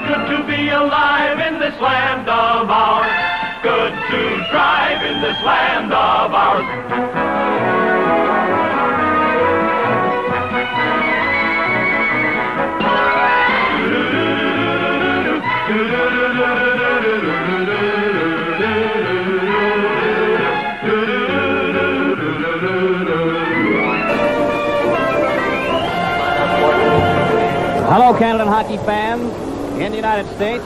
good to be alive in this land of ours. Good to drive in this land of ours. Hello, Canada hockey fans in the United States.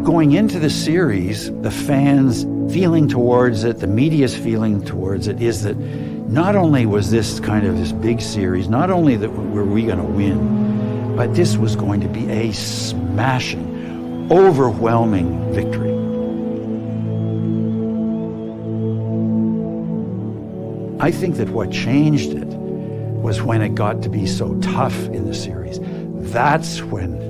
Going into the series, the fans' feeling towards it, the media's feeling towards it, is that not only was this kind of this big series, not only that were we going to win, but this was going to be a smashing, overwhelming victory. I think that what changed it was when it got to be so tough in the series. That's when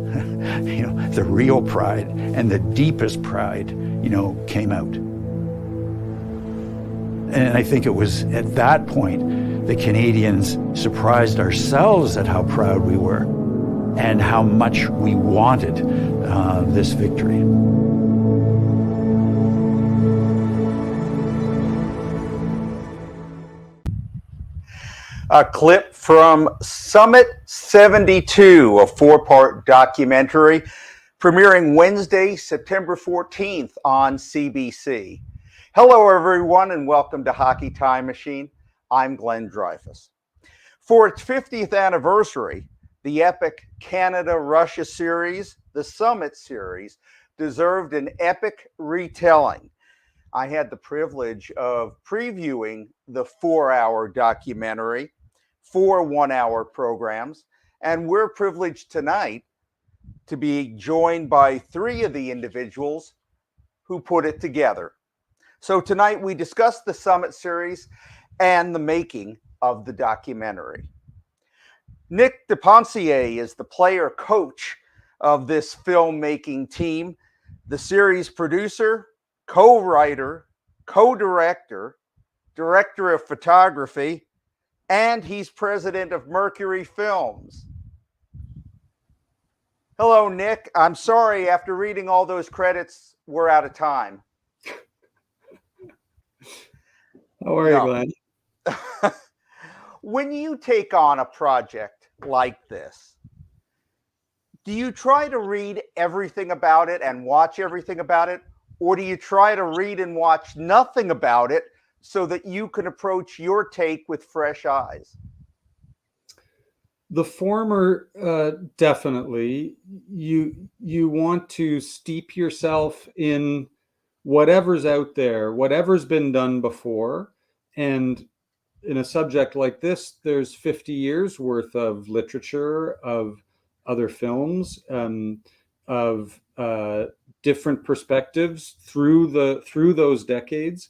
the real pride and the deepest pride, came out. And I think it was at that point the Canadians surprised ourselves at how proud we were and how much we wanted this victory. A clip from Summit 72, a four-part documentary premiering Wednesday, September 14th on CBC. Hello, everyone, and welcome to Hockey Time Machine. I'm Glenn Dreyfus. For its 50th anniversary, the epic Canada-Russia series, the Summit series, deserved an epic retelling. I had the privilege of previewing the 4-hour documentary, 4 one-hour programs, and we're privileged tonight to be joined by 3 of the individuals who put it together. So tonight we discuss the Summit series and the making of the documentary. Nick DePonsier is the player-coach of this filmmaking team, the series producer, co-writer, co-director, director of photography, and he's president of Mercury Films. Hello, Nick. I'm sorry, after reading all those credits, we're out of time. How are you, Glenn? When you take on a project like this, do you try to read everything about it and watch everything about it? Or do you try to read and watch nothing about it so that you can approach your take with fresh eyes? The former, definitely. You want to steep yourself in whatever's out there, whatever's been done before. And in a subject like this, there's 50 years worth of literature, of other films, of different perspectives through those decades.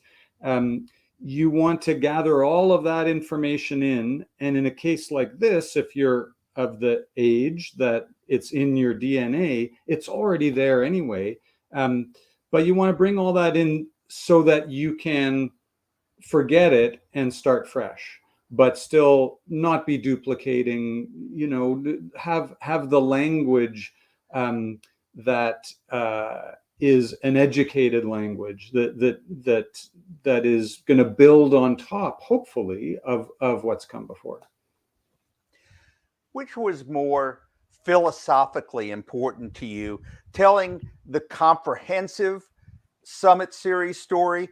You want to gather all of that information in, and in a case like this, if you're of the age that it's in your DNA, it's already there anyway. But you want to bring all that in so that you can forget it and start fresh, but still not be duplicating. Have the language that is an educated language that is going to build on top, hopefully, of what's come before. Which was more philosophically important to you, telling the comprehensive Summit series story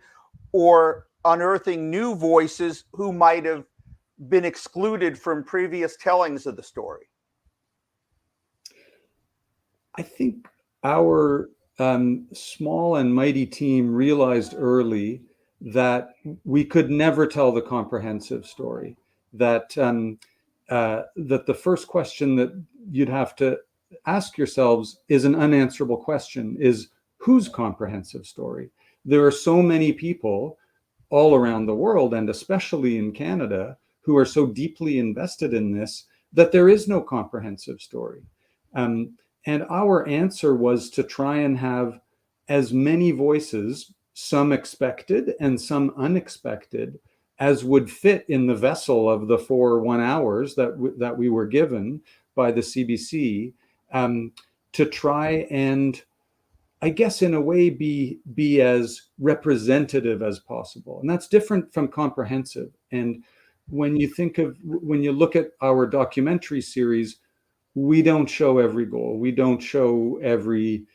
or unearthing new voices who might have been excluded from previous tellings of the story? I think our small and mighty team realized early that we could never tell the comprehensive story. That the first question that you'd have to ask yourselves is an unanswerable question: is whose comprehensive story? There are so many people all around the world, and especially in Canada, who are so deeply invested in this that there is no comprehensive story. And our answer was to try and have as many voices, some expected and some unexpected, as would fit in the vessel of the 4 1 hours that we were given by the CBC, to try and, I guess, in a way, be as representative as possible. And that's different from comprehensive. And when you look at our documentary series, we don't show every goal. We don't show every,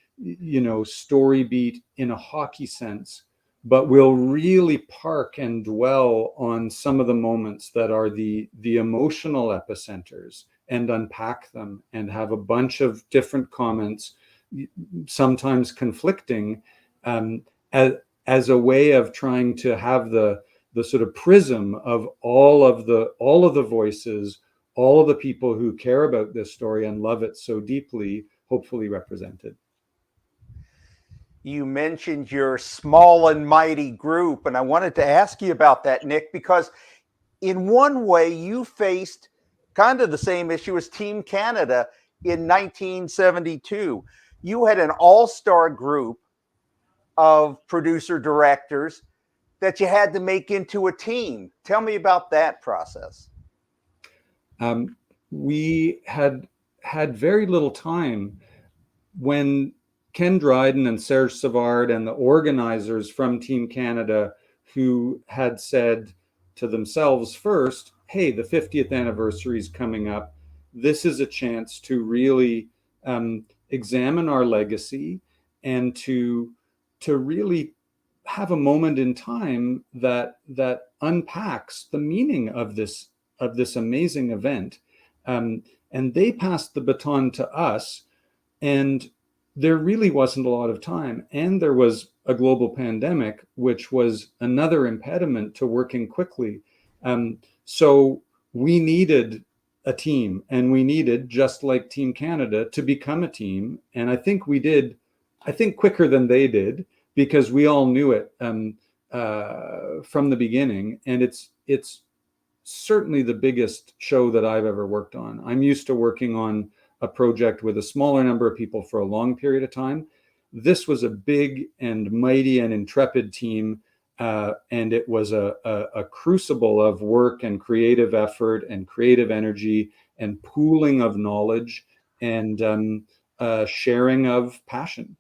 story beat in a hockey sense, but we'll really park and dwell on some of the moments that are the emotional epicenters and unpack them and have a bunch of different comments, sometimes conflicting, as a way of trying to have the sort of prism of all of the voices, all of the people who care about this story and love it so deeply, hopefully represented. You mentioned your small and mighty group, and I wanted to ask you about that, Nick, because in one way you faced kind of the same issue as Team Canada in 1972. You had an all-star group of producer-directors that you had to make into a team. Tell me about that process. We had very little time when Ken Dryden and Serge Savard and the organizers from Team Canada, who had said to themselves first, hey, the 50th anniversary is coming up. This is a chance to really examine our legacy and to really have a moment in time that unpacks the meaning of this amazing event. And they passed the baton to us, and there really wasn't a lot of time. And there was a global pandemic, which was another impediment to working quickly. So we needed a team, and we needed, just like Team Canada, to become a team. And I think we did, quicker than they did, because we all knew it from the beginning. And it's certainly the biggest show that I've ever worked on. I'm used to working on a project with a smaller number of people for a long period of time. This was a big and mighty and intrepid team, and it was a crucible of work and creative effort and creative energy and pooling of knowledge and sharing of passion.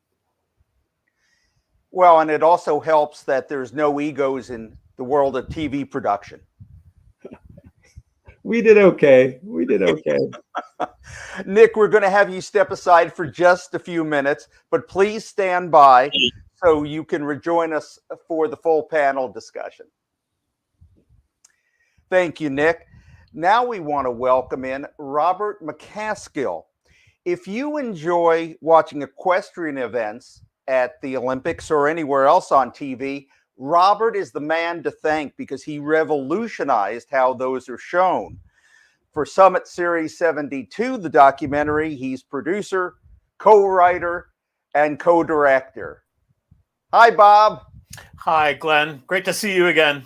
Well, and it also helps that there's no egos in the world of TV production. We did okay. Nick, we're going to have you step aside for just a few minutes, but please stand by so you can rejoin us for the full panel discussion. Thank you, Nick. Now we want to welcome in Robert Mccaskill. If you enjoy watching equestrian events at the Olympics or anywhere else on TV, Robert is the man to thank because he revolutionized how those are shown. For Summit Series 72, the documentary, he's producer, co-writer, and co-director. Hi, Bob. Hi, Glenn. Great to see you again.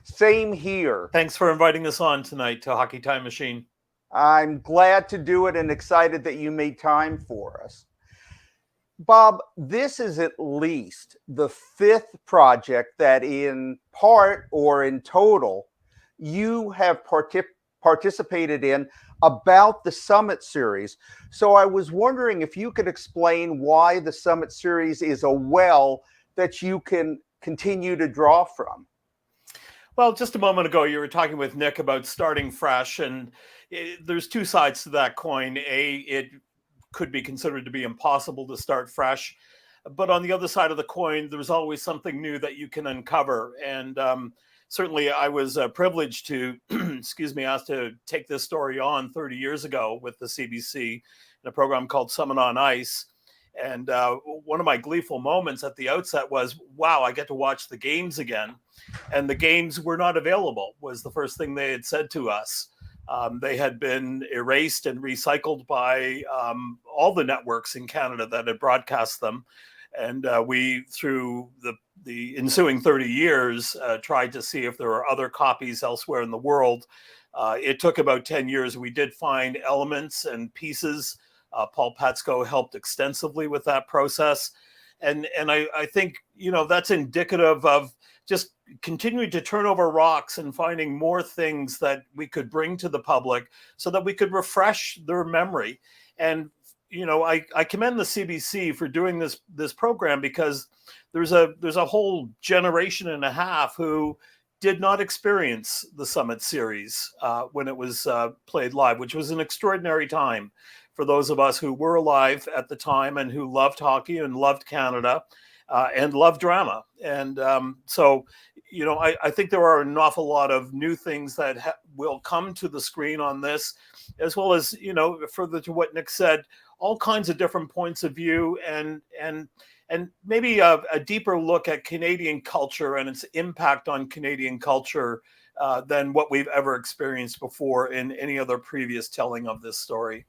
Same here. Thanks for inviting us on tonight to Hockey Time Machine. I'm glad to do it and excited that you made time for us. Bob, this is at least the 5th project that in part or in total you have participated in about the Summit Series. So I was wondering if you could explain why the Summit Series is a well that you can continue to draw from. Well, just a moment ago, you were talking with Nick about starting fresh, and there's two sides to that coin. It could be considered to be impossible to start fresh, but on the other side of the coin, there's always something new that you can uncover. And certainly I was privileged to, asked to take this story on 30 years ago with the CBC in a program called Summit on Ice. And one of my gleeful moments at the outset was, wow, I get to watch the games again. And the games were not available, was the first thing they had said to us. They had been erased and recycled by all the networks in Canada that had broadcast them. And we, through the ensuing 30 years, tried to see if there were other copies elsewhere in the world. It took about 10 years. We did find elements and pieces. Paul Patsku helped extensively with that process. And I think, that's indicative of just continuing to turn over rocks and finding more things that we could bring to the public so that we could refresh their memory. And I commend the CBC for doing this program, because there's a whole generation and a half who did not experience the Summit Series when it was played live, which was an extraordinary time for those of us who were alive at the time and who loved hockey and loved Canada and loved drama. And so, I think there are an awful lot of new things that will come to the screen on this, as well as, further to what Nick said, all kinds of different points of view and maybe a deeper look at Canadian culture and its impact on Canadian culture than what we've ever experienced before in any other previous telling of this story.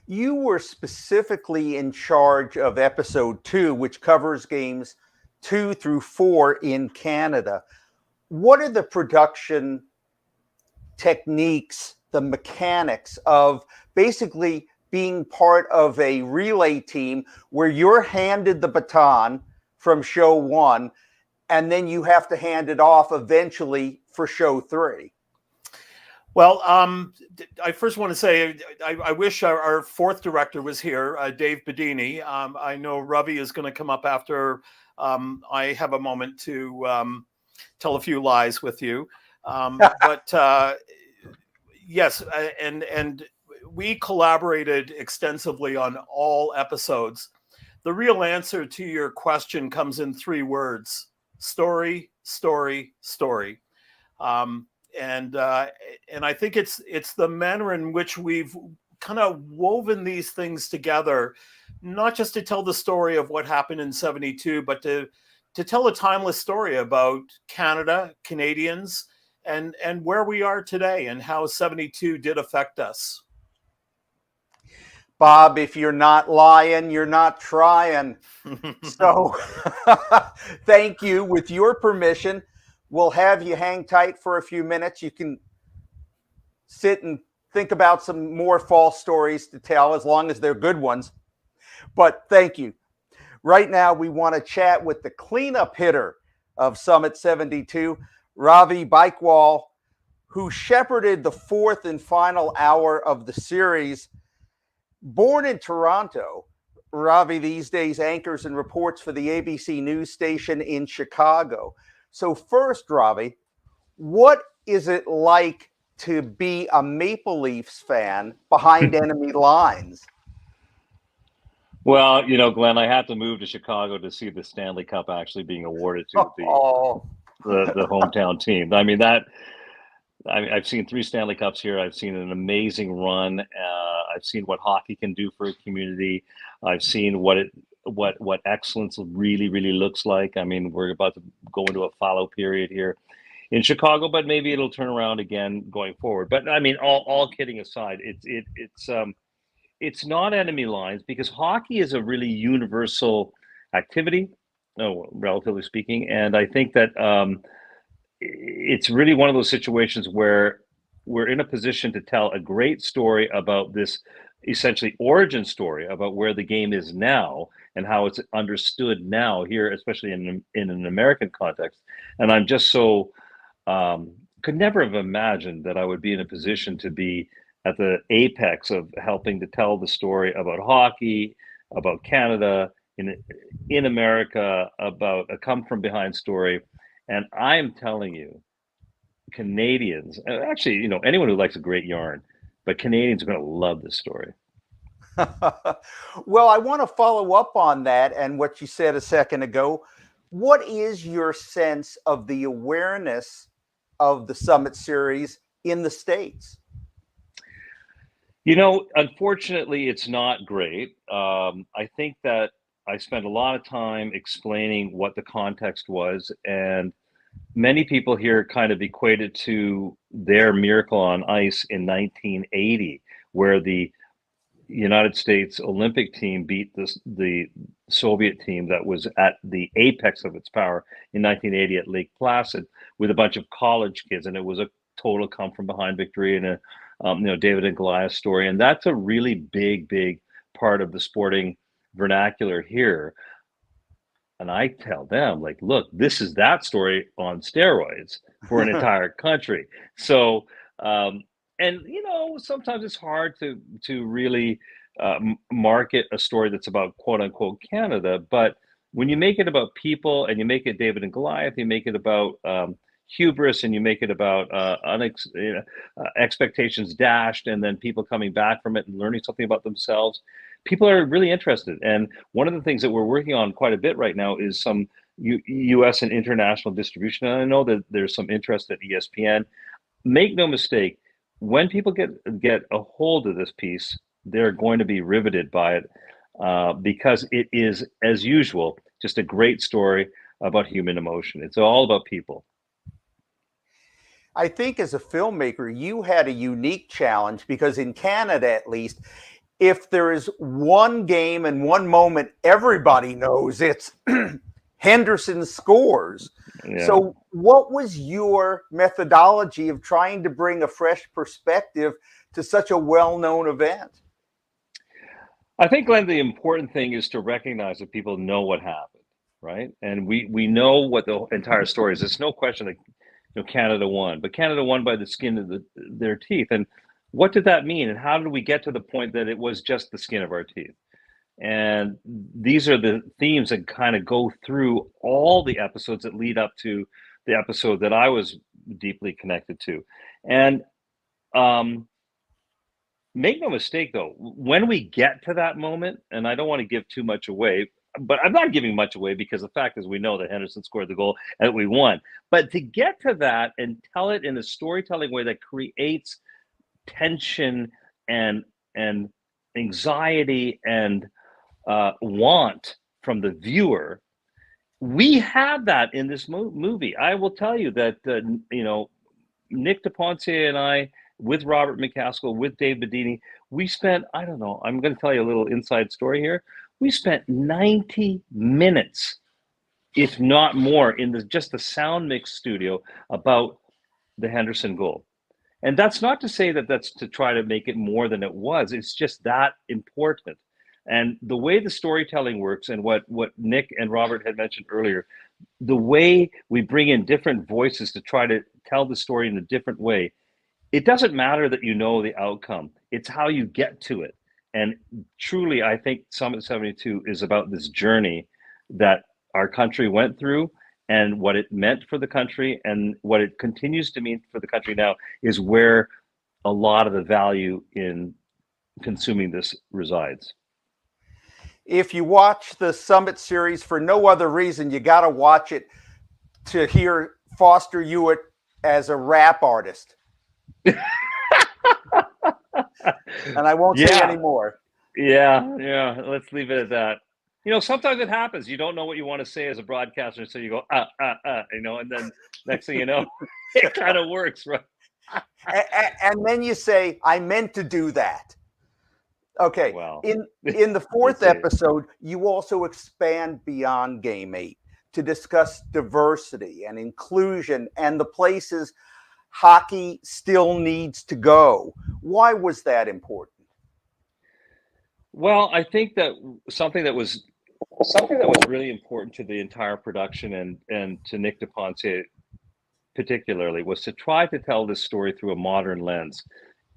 You were specifically in charge of episode 2, which covers games 2 through 4 in Canada. What are the production techniques, the mechanics of basically being part of a relay team where you're handed the baton from show 1 and then you have to hand it off eventually for show 3? Well, I first want to say I wish our fourth director was here, Dave Bedini. I know Ravi is going to come up after I have a moment to tell a few lies with you. But yes, and we collaborated extensively on all episodes. The real answer to your question comes in 3 words: story, story, story. And I think it's the manner in which we've kind of woven these things together, not just to tell the story of what happened in 72, but to tell a timeless story about Canada, Canadians, and where we are today and how 72 did affect us. Bob, if you're not lying, you're not trying. So thank you. With your permission, we'll have you hang tight for a few minutes. You can sit and think about some more false stories to tell, as long as they're good ones. But thank you. Right now, we want to chat with the cleanup hitter of Summit 72, Ravi Bikewall, who shepherded the 4th and final hour of the series. Born in Toronto, Ravi these days anchors and reports for the ABC news station in Chicago. So first, Ravi, what is it like to be a Maple Leafs fan behind enemy lines? Well, Glenn, I had to move to Chicago to see the Stanley Cup actually being awarded to the hometown team. I mean, I've seen 3 Stanley Cups here. I've seen an amazing run. I've seen what hockey can do for a community. I've seen what excellence really, really looks like. I mean, we're about to go into a fallow period here in Chicago, but maybe it'll turn around again going forward. But I mean, all kidding aside, it's not enemy lines, because hockey is a really universal activity, relatively speaking. And I think that it's really one of those situations where we're in a position to tell a great story about this essentially origin story about where the game is now and how it's understood now here, especially in an American context. And I'm just so could never have imagined that I would be in a position to be at the apex of helping to tell the story about hockey, about Canada, in America, about a come from behind story. And I'm telling you, Canadians, actually, anyone who likes a great yarn, but Canadians are going to love this story. Well, I want to follow up on that and what you said a second ago. What is your sense of the awareness of the Summit Series in the States? Unfortunately, it's not great. I think that I spent a lot of time explaining what the context was, and many people here kind of equated to their Miracle on Ice in 1980, where the United States Olympic team beat the Soviet team that was at the apex of its power in 1980 at Lake Placid with a bunch of college kids, and it was a total come from behind victory and a David and Goliath story, and that's a really big part of the sporting vernacular here. And I tell them, like, look, this is that story on steroids for an entire country. So, and sometimes it's hard to really market a story that's about quote unquote Canada. But when you make it about people and you make it David and Goliath, you make it about hubris, and you make it about expectations dashed, and then people coming back from it and learning something about themselves. People are really interested. And one of the things that we're working on quite a bit right now is some U.S. and international distribution. And I know that there's some interest at ESPN. Make no mistake, when people get a hold of this piece, they're going to be riveted by it because it is, as usual, just a great story about human emotion. It's all about people. I think as a filmmaker, you had a unique challenge because in Canada, at least, if there is one game and one moment everybody knows, it's Henderson scores. Yeah. So what was your methodology of trying to bring a fresh perspective to such a well-known event? I think, Glenn, the important thing is to recognize that people know what happened, right? And we know what the entire story is. There's no question that Canada won, but Canada won by the skin of their teeth. And what did that mean? And how did we get to the point that it was just the skin of our teeth? And these are the themes that kind of go through all the episodes that lead up to the episode that I was deeply connected to. And make no mistake, though, when we get to that moment, and I don't want to give too much away, but I'm not giving much away because the fact is we know that Henderson scored the goal and we won. But to get to that and tell it in a storytelling way that creates tension and anxiety and want from the viewer, we had that in this movie. I will tell you that Nick DePonce and I, with Robert Mccaskill, with Dave Bedini, we spent, I don't know, I'm going to tell you a little inside story here. We spent 90 minutes, if not more, in just the sound mix studio about the Henderson goal. And that's not to say that that's to try to make it more than it was. It's just that important. And the way the storytelling works, and what Nick and Robert had mentioned earlier, the way we bring in different voices to try to tell the story in a different way, it doesn't matter that you know the outcome. It's how you get to it. And truly, I think Summit 72 is about this journey that our country went through, and what it meant for the country and what it continues to mean for the country now is where a lot of the value in consuming this resides. If you watch the Summit series for no other reason, you got to watch it to hear Foster Hewitt as a rap artist. And I won't say any more. Yeah. Let's leave it at that. Sometimes it happens. You don't know what you want to say as a broadcaster, so you go, and then next thing you know, it kind of works, right? and then you say, I meant to do that. Okay. Well, in the fourth episode, you also expand beyond Game 8 to discuss diversity and inclusion and the places hockey still needs to go. Why was that important? Well, I think that something that was really important to the entire production and to Nick DePonce particularly was to try to tell this story through a modern lens.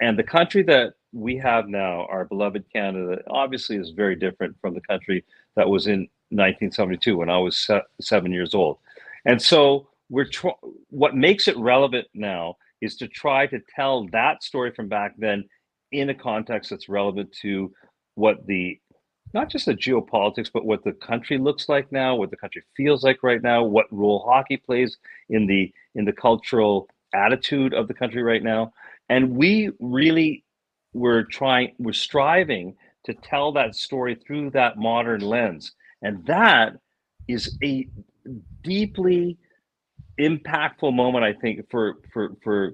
And the country that we have now, our beloved Canada, obviously is very different from the country that was in 1972 when I was 7 years old. And so what makes it relevant now is to try to tell that story from back then in a context that's relevant to what not just the geopolitics, but what the country looks like now, what the country feels like right now, what role hockey plays in the cultural attitude of the country right now. And we really were striving to tell that story through that modern lens. And that is a deeply impactful moment, I think, for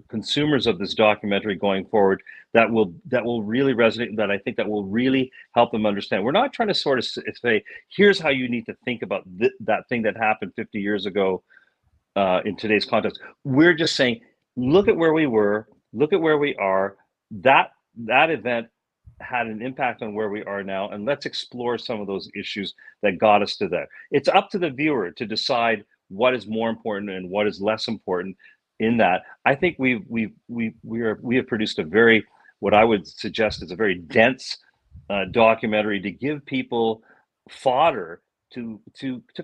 consumers of this documentary going forward, that will really resonate, that I think that will really help them understand. We're not trying to sort of say, here's how you need to think about that thing that happened 50 years ago in today's context. We're just saying, look at where we were, look at where we are. That event had an impact on where we are now, and let's explore some of those issues that got us to that. It's up to the viewer to decide what is more important and what is less important in that. I think we have produced a very, what I would suggest is a very dense documentary to give people fodder to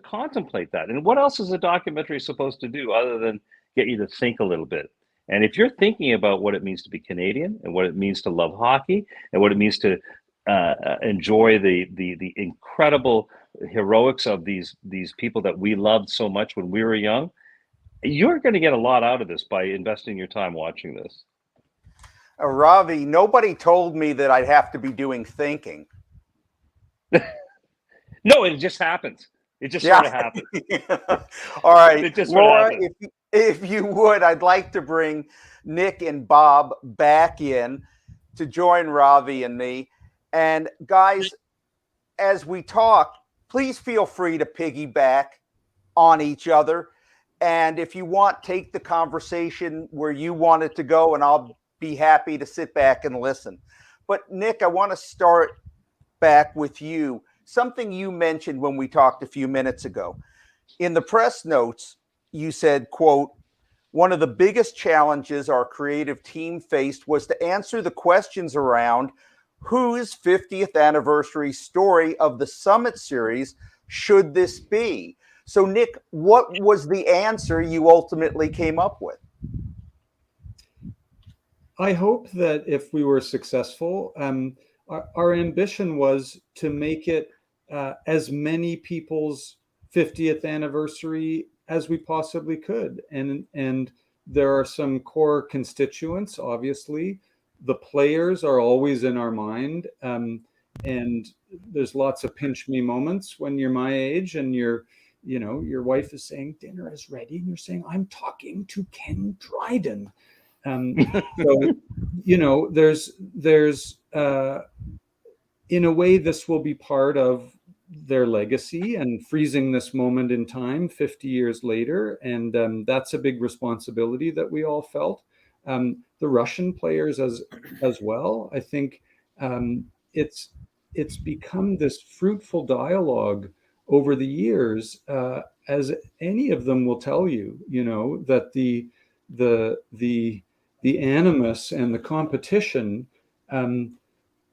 contemplate that. And what else is a documentary supposed to do other than get you to think a little bit? And if you're thinking about what it means to be Canadian, and what it means to love hockey, and what it means to enjoy the incredible heroics of these people that we loved so much when we were young, you're going to get a lot out of this by investing your time watching this. Ravi, nobody told me that I'd have to be doing thinking. No, it just happens. It just sort of happens. All right, It just Laura, if you would, I'd like to bring Nick and Bob back in to join Ravi and me. And guys, as we talk, please feel free to piggyback on each other. And if you want, take the conversation where you want it to go, and I'll be happy to sit back and listen. But Nick, I want to start back with you. Something you mentioned when we talked a few minutes ago. In the press notes, you said, quote, one of the biggest challenges our creative team faced was to answer the questions around whose 50th anniversary story of the Summit series should this be? So, Nick, what was the answer you ultimately came up with? I hope that if we were successful, our ambition was to make it as many people's 50th anniversary as we possibly could. And there are some core constituents, obviously. The players are always in our mind. And there's lots of pinch me moments when you're my age and your wife is saying dinner is ready, and you're saying, I'm talking to Ken Dryden. So, there's in a way, this will be part of their legacy and freezing this moment in time 50 years later. And that's a big responsibility that we all felt. The Russian players as well. I think it's become this fruitful dialogue over the years, as any of them will tell you, that the animus and the competition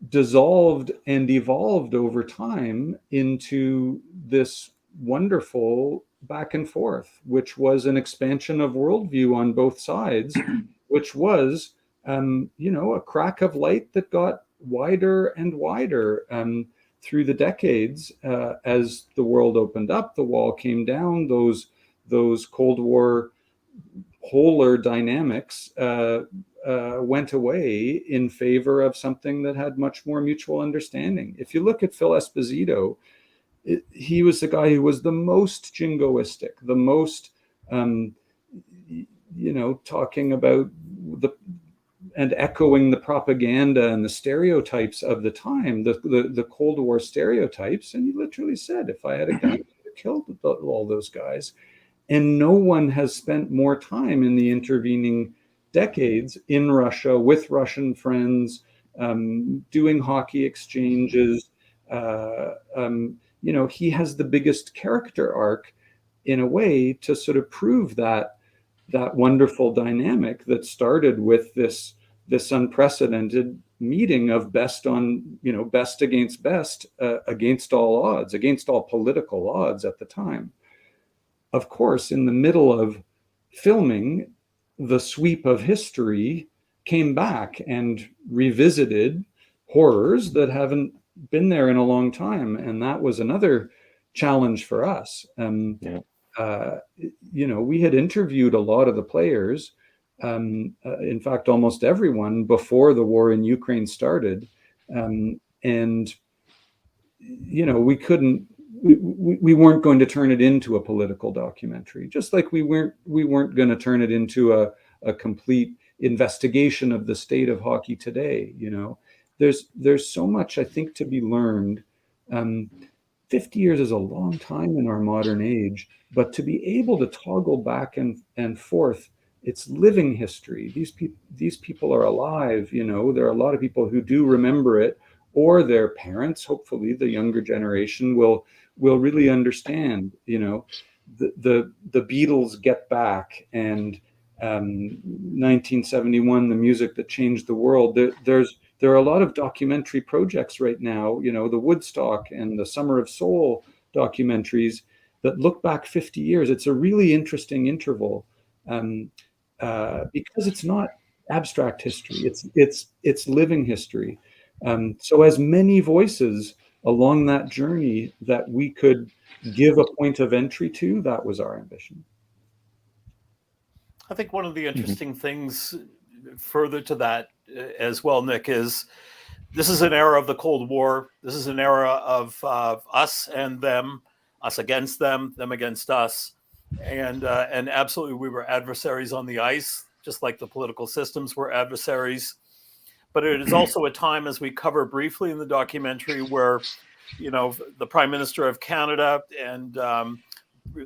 dissolved and evolved over time into this wonderful back and forth, which was an expansion of worldview on both sides, which was, a crack of light that got wider and wider through the decades as the world opened up, the wall came down, those Cold War polar dynamics went away in favor of something that had much more mutual understanding. If you look at Phil Esposito, he was the guy who was the most jingoistic, the most, talking about and echoing the propaganda and the stereotypes of the time, the Cold War stereotypes. And he literally said, if I had a gun, I would have killed all those guys. And no one has spent more time in the intervening decades in Russia with Russian friends, doing hockey exchanges. He has the biggest character arc in a way to sort of prove that wonderful dynamic that started with this unprecedented meeting of best against best, against all odds, against all political odds at the time. Of course, in the middle of filming, the sweep of history came back and revisited horrors that haven't been there in a long time. And that was another challenge for us. We had interviewed a lot of the players, in fact, almost everyone before the war in Ukraine started. We couldn't we weren't going to turn it into a political documentary, just like we weren't going to turn it into a complete investigation of the state of hockey today. There's so much, I think, to be learned. 50 years is a long time in our modern age, but to be able to toggle back and forth, it's living history. These people are alive. There are a lot of people who do remember it, or their parents. Hopefully, the younger generation will really understand. The Beatles, Get Back, and 1971, the music that changed the world. There are a lot of documentary projects right now, the Woodstock and the Summer of Soul documentaries that look back 50 years. It's a really interesting interval because it's not abstract history. It's living history. So as many voices along that journey that we could give a point of entry to, that was our ambition. I think one of the interesting things further to that as well, Nick, is this is an era of the Cold War. This is an era of us and them, us against them against us. And absolutely, we were adversaries on the ice, just like the political systems were adversaries. But it is also a time, as we cover briefly in the documentary, where, the Prime Minister of Canada and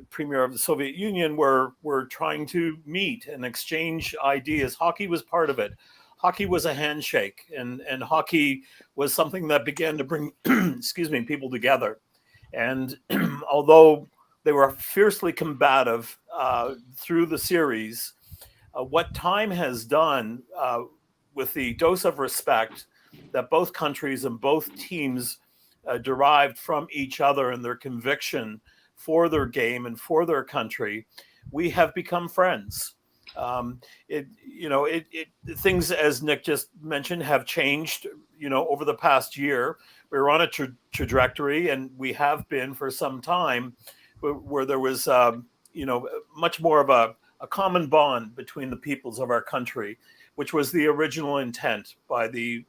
Premier of the Soviet Union were trying to meet and exchange ideas. Hockey was part of it. Hockey was a handshake, and hockey was something that began to bring, people together. And although they were fiercely combative through the series, what time has done with the dose of respect that both countries and both teams derived from each other and their conviction for their game and for their country, we have become friends. Things, as Nick just mentioned, have changed, over the past year. We're on a trajectory, and we have been for some time, where there was, much more of a common bond between the peoples of our country, which was the original intent by the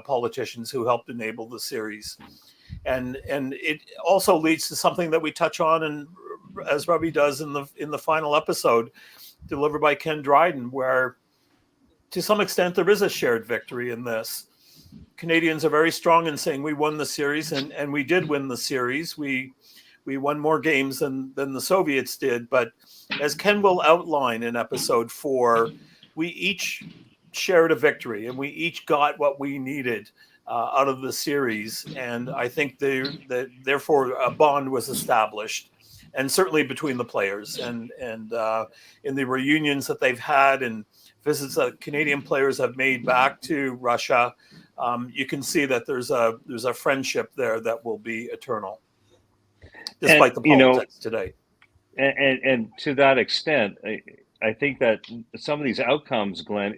politicians who helped enable the series. And it also leads to something that we touch on, and as Ravi does in the final episode, delivered by Ken Dryden, where to some extent there is a shared victory in this. Canadians are very strong in saying we won the series, and we did win the series. We won more games than the Soviets did, but as Ken will outline in episode 4, we each shared a victory, and we each got what we needed out of the series. And I think therefore a bond was established, and certainly between the players, and in the reunions that they've had and visits that Canadian players have made back to Russia, you can see that there's a friendship there that will be eternal, despite the politics today. And to that extent, I think that some of these outcomes, Glenn,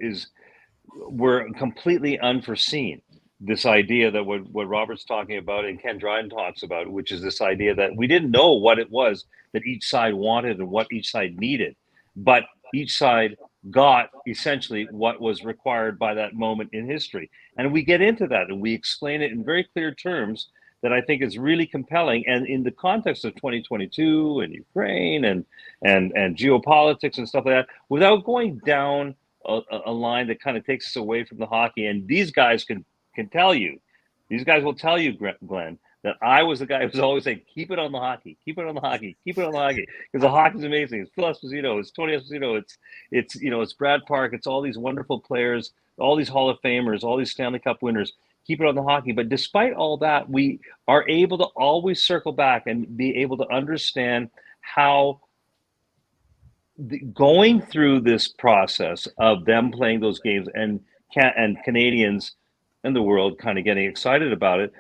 were completely unforeseen. This idea that what Robert's talking about and Ken Dryden talks about, which is this idea that we didn't know what it was that each side wanted and what each side needed, but each side got essentially what was required by that moment in history. And we get into that and we explain it in very clear terms that I think is really compelling. And in the context of 2022 and Ukraine and geopolitics and stuff like that, without going down a line that kind of takes us away from the hockey. And these guys can tell you, these guys will tell you, Glenn, that I was the guy who was always saying, keep it on the hockey, keep it on the hockey, keep it on the hockey, because the hockey's amazing. It's Phil Esposito, it's Tony Esposito, it's Brad Park, it's all these wonderful players, all these Hall of Famers, all these Stanley Cup winners. Keep it on the hockey. But despite all that, we are able to always circle back and be able to understand how going through this process of them playing those games and Canadians and the world kind of getting excited about it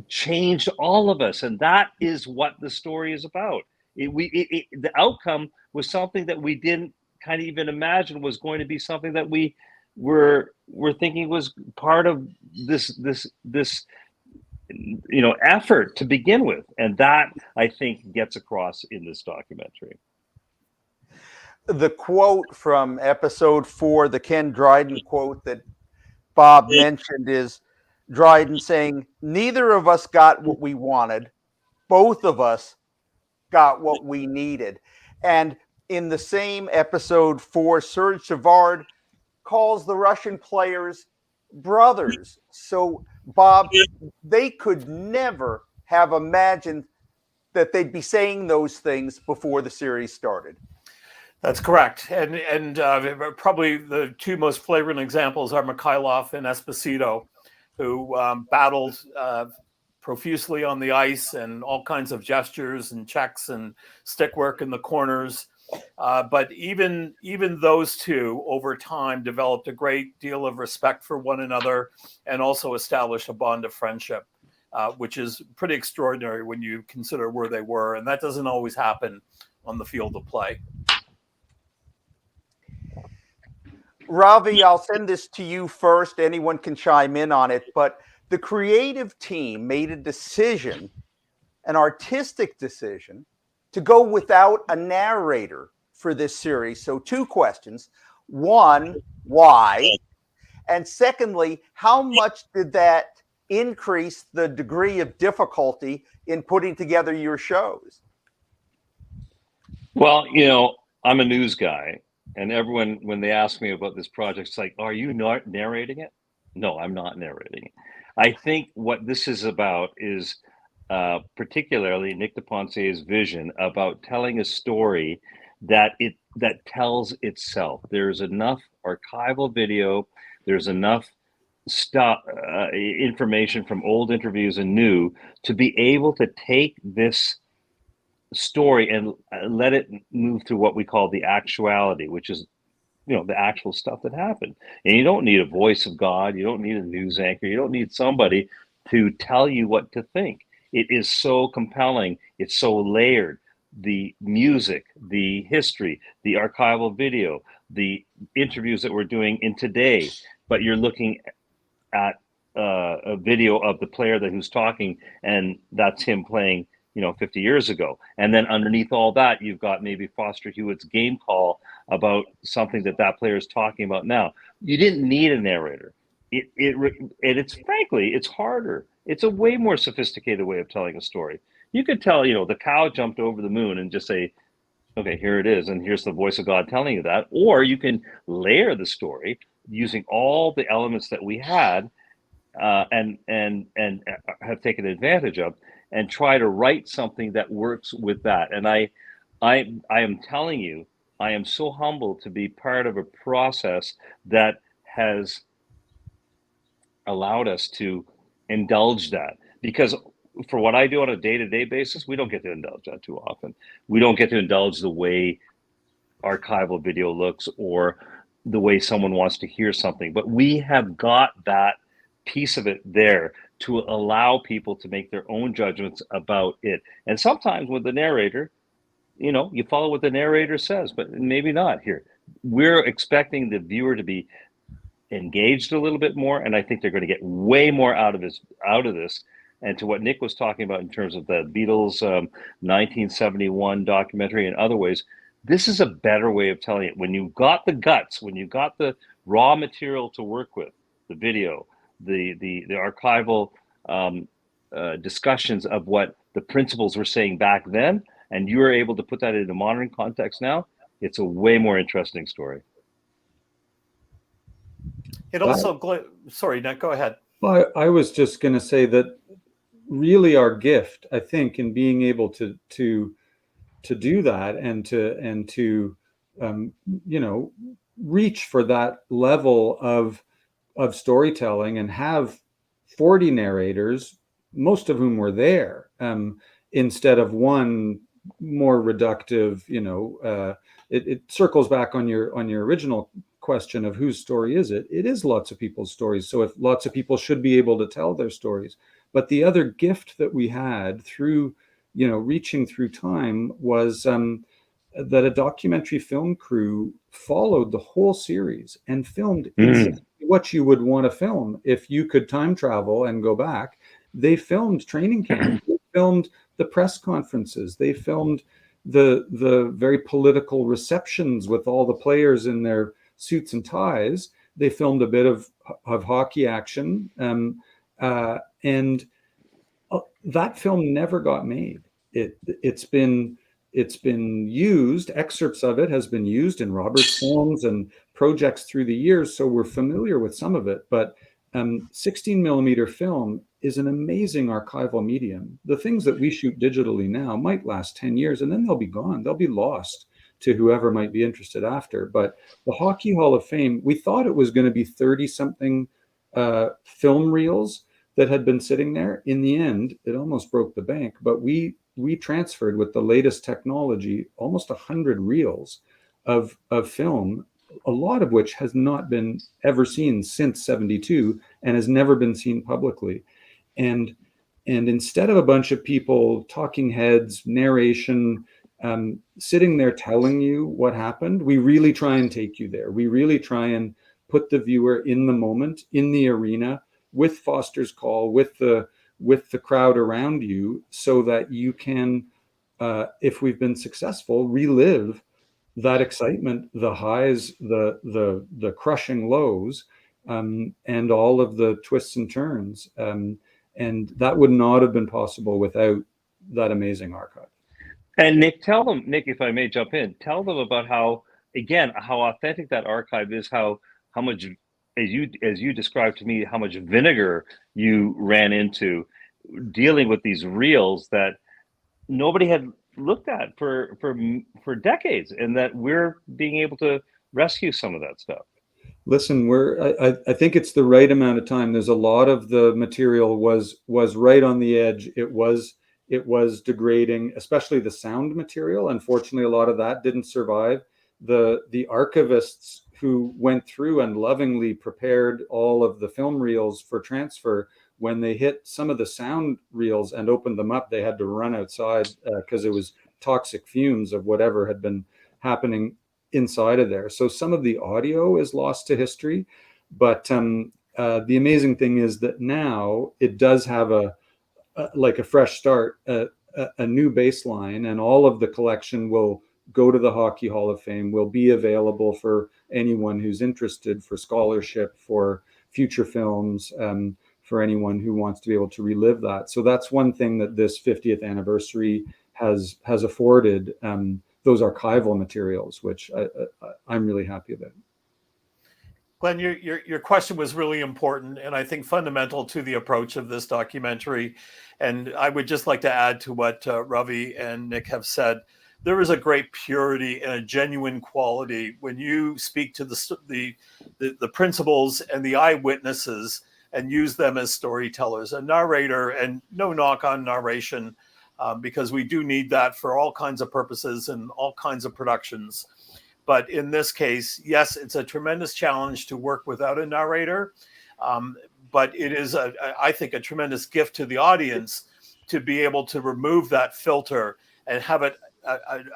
changed all of us. And that is what the story is about. The outcome was something that we didn't kind of even imagine was going to be something that we're thinking was part of this effort to begin with. And that, I think, gets across in this documentary. The quote from episode 4, the Ken Dryden quote that Bob mentioned, is Dryden saying, "Neither of us got what we wanted, both of us got what we needed. And in the same episode 4, Serge Savard calls the Russian players brothers. So, Bob, they could never have imagined that they'd be saying those things before the series started. That's correct. And probably the two most flagrant examples are Mikhailov and Esposito, who battled profusely on the ice and all kinds of gestures and checks and stick work in the corners. But even those two over time developed a great deal of respect for one another and also established a bond of friendship, which is pretty extraordinary when you consider where they were. And that doesn't always happen on the field of play. Ravi, I'll send this to you first. Anyone can chime in on it. But the creative team made a decision, an artistic decision, to go without a narrator for this series. So 2 questions. One, why? And secondly, how much did that increase the degree of difficulty in putting together your shows? Well, I'm a news guy, and everyone, when they ask me about this project, it's like, are you not narrating it? No, I'm not narrating it. I think what this is about is particularly Nick DePonce's vision about telling a story that tells itself. There's enough archival video, there's enough stuff, information from old interviews and new, to be able to take this story and let it move through what we call the actuality, which is the actual stuff that happened. And you don't need a voice of God, you don't need a news anchor, you don't need somebody to tell you what to think. It is so compelling, it's so layered. The music, the history, the archival video, the interviews that we're doing in today, but you're looking at a video of the player who's talking, and that's him playing 50 years ago. And then underneath all that, you've got maybe Foster Hewitt's game call about something that player is talking about now. You didn't need a narrator. It's frankly, it's harder. It's a way more sophisticated way of telling a story. You could tell, the cow jumped over the moon and just say, okay, here it is, and here's the voice of God telling you that. Or you can layer the story using all the elements that we had and have taken advantage of, and try to write something that works with that. And I am telling you, I am so humbled to be part of a process that has allowed us to indulge that. Because for what I do on a day-to-day basis, we don't get to indulge that too often. We don't get to indulge the way archival video looks or the way someone wants to hear something. But we have got that piece of it there to allow people to make their own judgments about it. And sometimes with the narrator, you follow what the narrator says, but maybe not here. We're expecting the viewer to be engaged a little bit more, and I think they're going to get way more out of this. And to what Nick was talking about in terms of the Beatles 1971 documentary and other ways, this is a better way of telling it. When you've got the guts, when you've got the raw material to work with, the video, the archival discussions of what the principals were saying back then, and you are able to put that into modern context now, it's a way more interesting story. It also, sorry, Nick, go ahead. Well, I was just going to say that really our gift, I think, in being able to do that and to reach for that level of storytelling and have 40 narrators, most of whom were there, instead of one more reductive. It circles back on your original question of whose story is it. It is lots of people's stories. So if lots of people should be able to tell their stories. But the other gift that we had through, reaching through time was that a documentary film crew followed the whole series and filmed exactly what you would want to film if you could time travel and go back. They filmed training camp. They filmed the press conferences. They filmed the very political receptions with all the players in their suits and ties. They filmed a bit of hockey action. And that film never got made. It's been used. Excerpts of it has been used in Robert's films and projects through the years, so we're familiar with some of it. But 16 millimeter film is an amazing archival medium. The things that we shoot digitally now might last 10 years, and then they'll be gone. They'll be lost to whoever might be interested after. But the Hockey Hall of Fame, we thought it was going to be 30-something film reels that had been sitting there. In the end, it almost broke the bank, but we transferred with the latest technology almost 100 reels of film, a lot of which has not been ever seen since 72 and has never been seen publicly. And instead of a bunch of people, talking heads, narration, sitting there telling you what happened, we really try and take you there. We really try and put the viewer in the moment, in the arena, with Foster's Call, with the crowd around you, so that you can, if we've been successful, relive that excitement, the highs, the crushing lows, and all of the twists and turns. And that would not have been possible without that amazing archive. And Nick, tell them, Nick, if I may jump in, tell them about how authentic that archive is, how much, as you described to me, how much vinegar you ran into dealing with these reels that nobody had looked at for decades, and that we're being able to rescue some of that stuff. Listen, I think it's the right amount of time. There's a lot of the material was right on the edge. It was degrading, especially the sound material. Unfortunately, a lot of that didn't survive. The archivists who went through and lovingly prepared all of the film reels for transfer, when they hit some of the sound reels and opened them up, they had to run outside because it was toxic fumes of whatever had been happening inside of there. So some of the audio is lost to history, but the amazing thing is that now it does have like a fresh start, a new baseline, and all of the collection will go to the Hockey Hall of Fame, will be available for anyone who's interested, for scholarship, for future films, for anyone who wants to be able to relive that. So that's one thing that this 50th anniversary has afforded, those archival materials, which I'm really happy about. Glenn, your question was really important, and I think fundamental to the approach of this documentary. And I would just like to add to what Ravi and Nick have said. There is a great purity and a genuine quality when you speak to the principals and the eyewitnesses and use them as storytellers. A narrator, and no knock on narration, because we do need that for all kinds of purposes and all kinds of productions. But in this case, yes, it's a tremendous challenge to work without a narrator. But it is, I think, a tremendous gift to the audience to be able to remove that filter and have it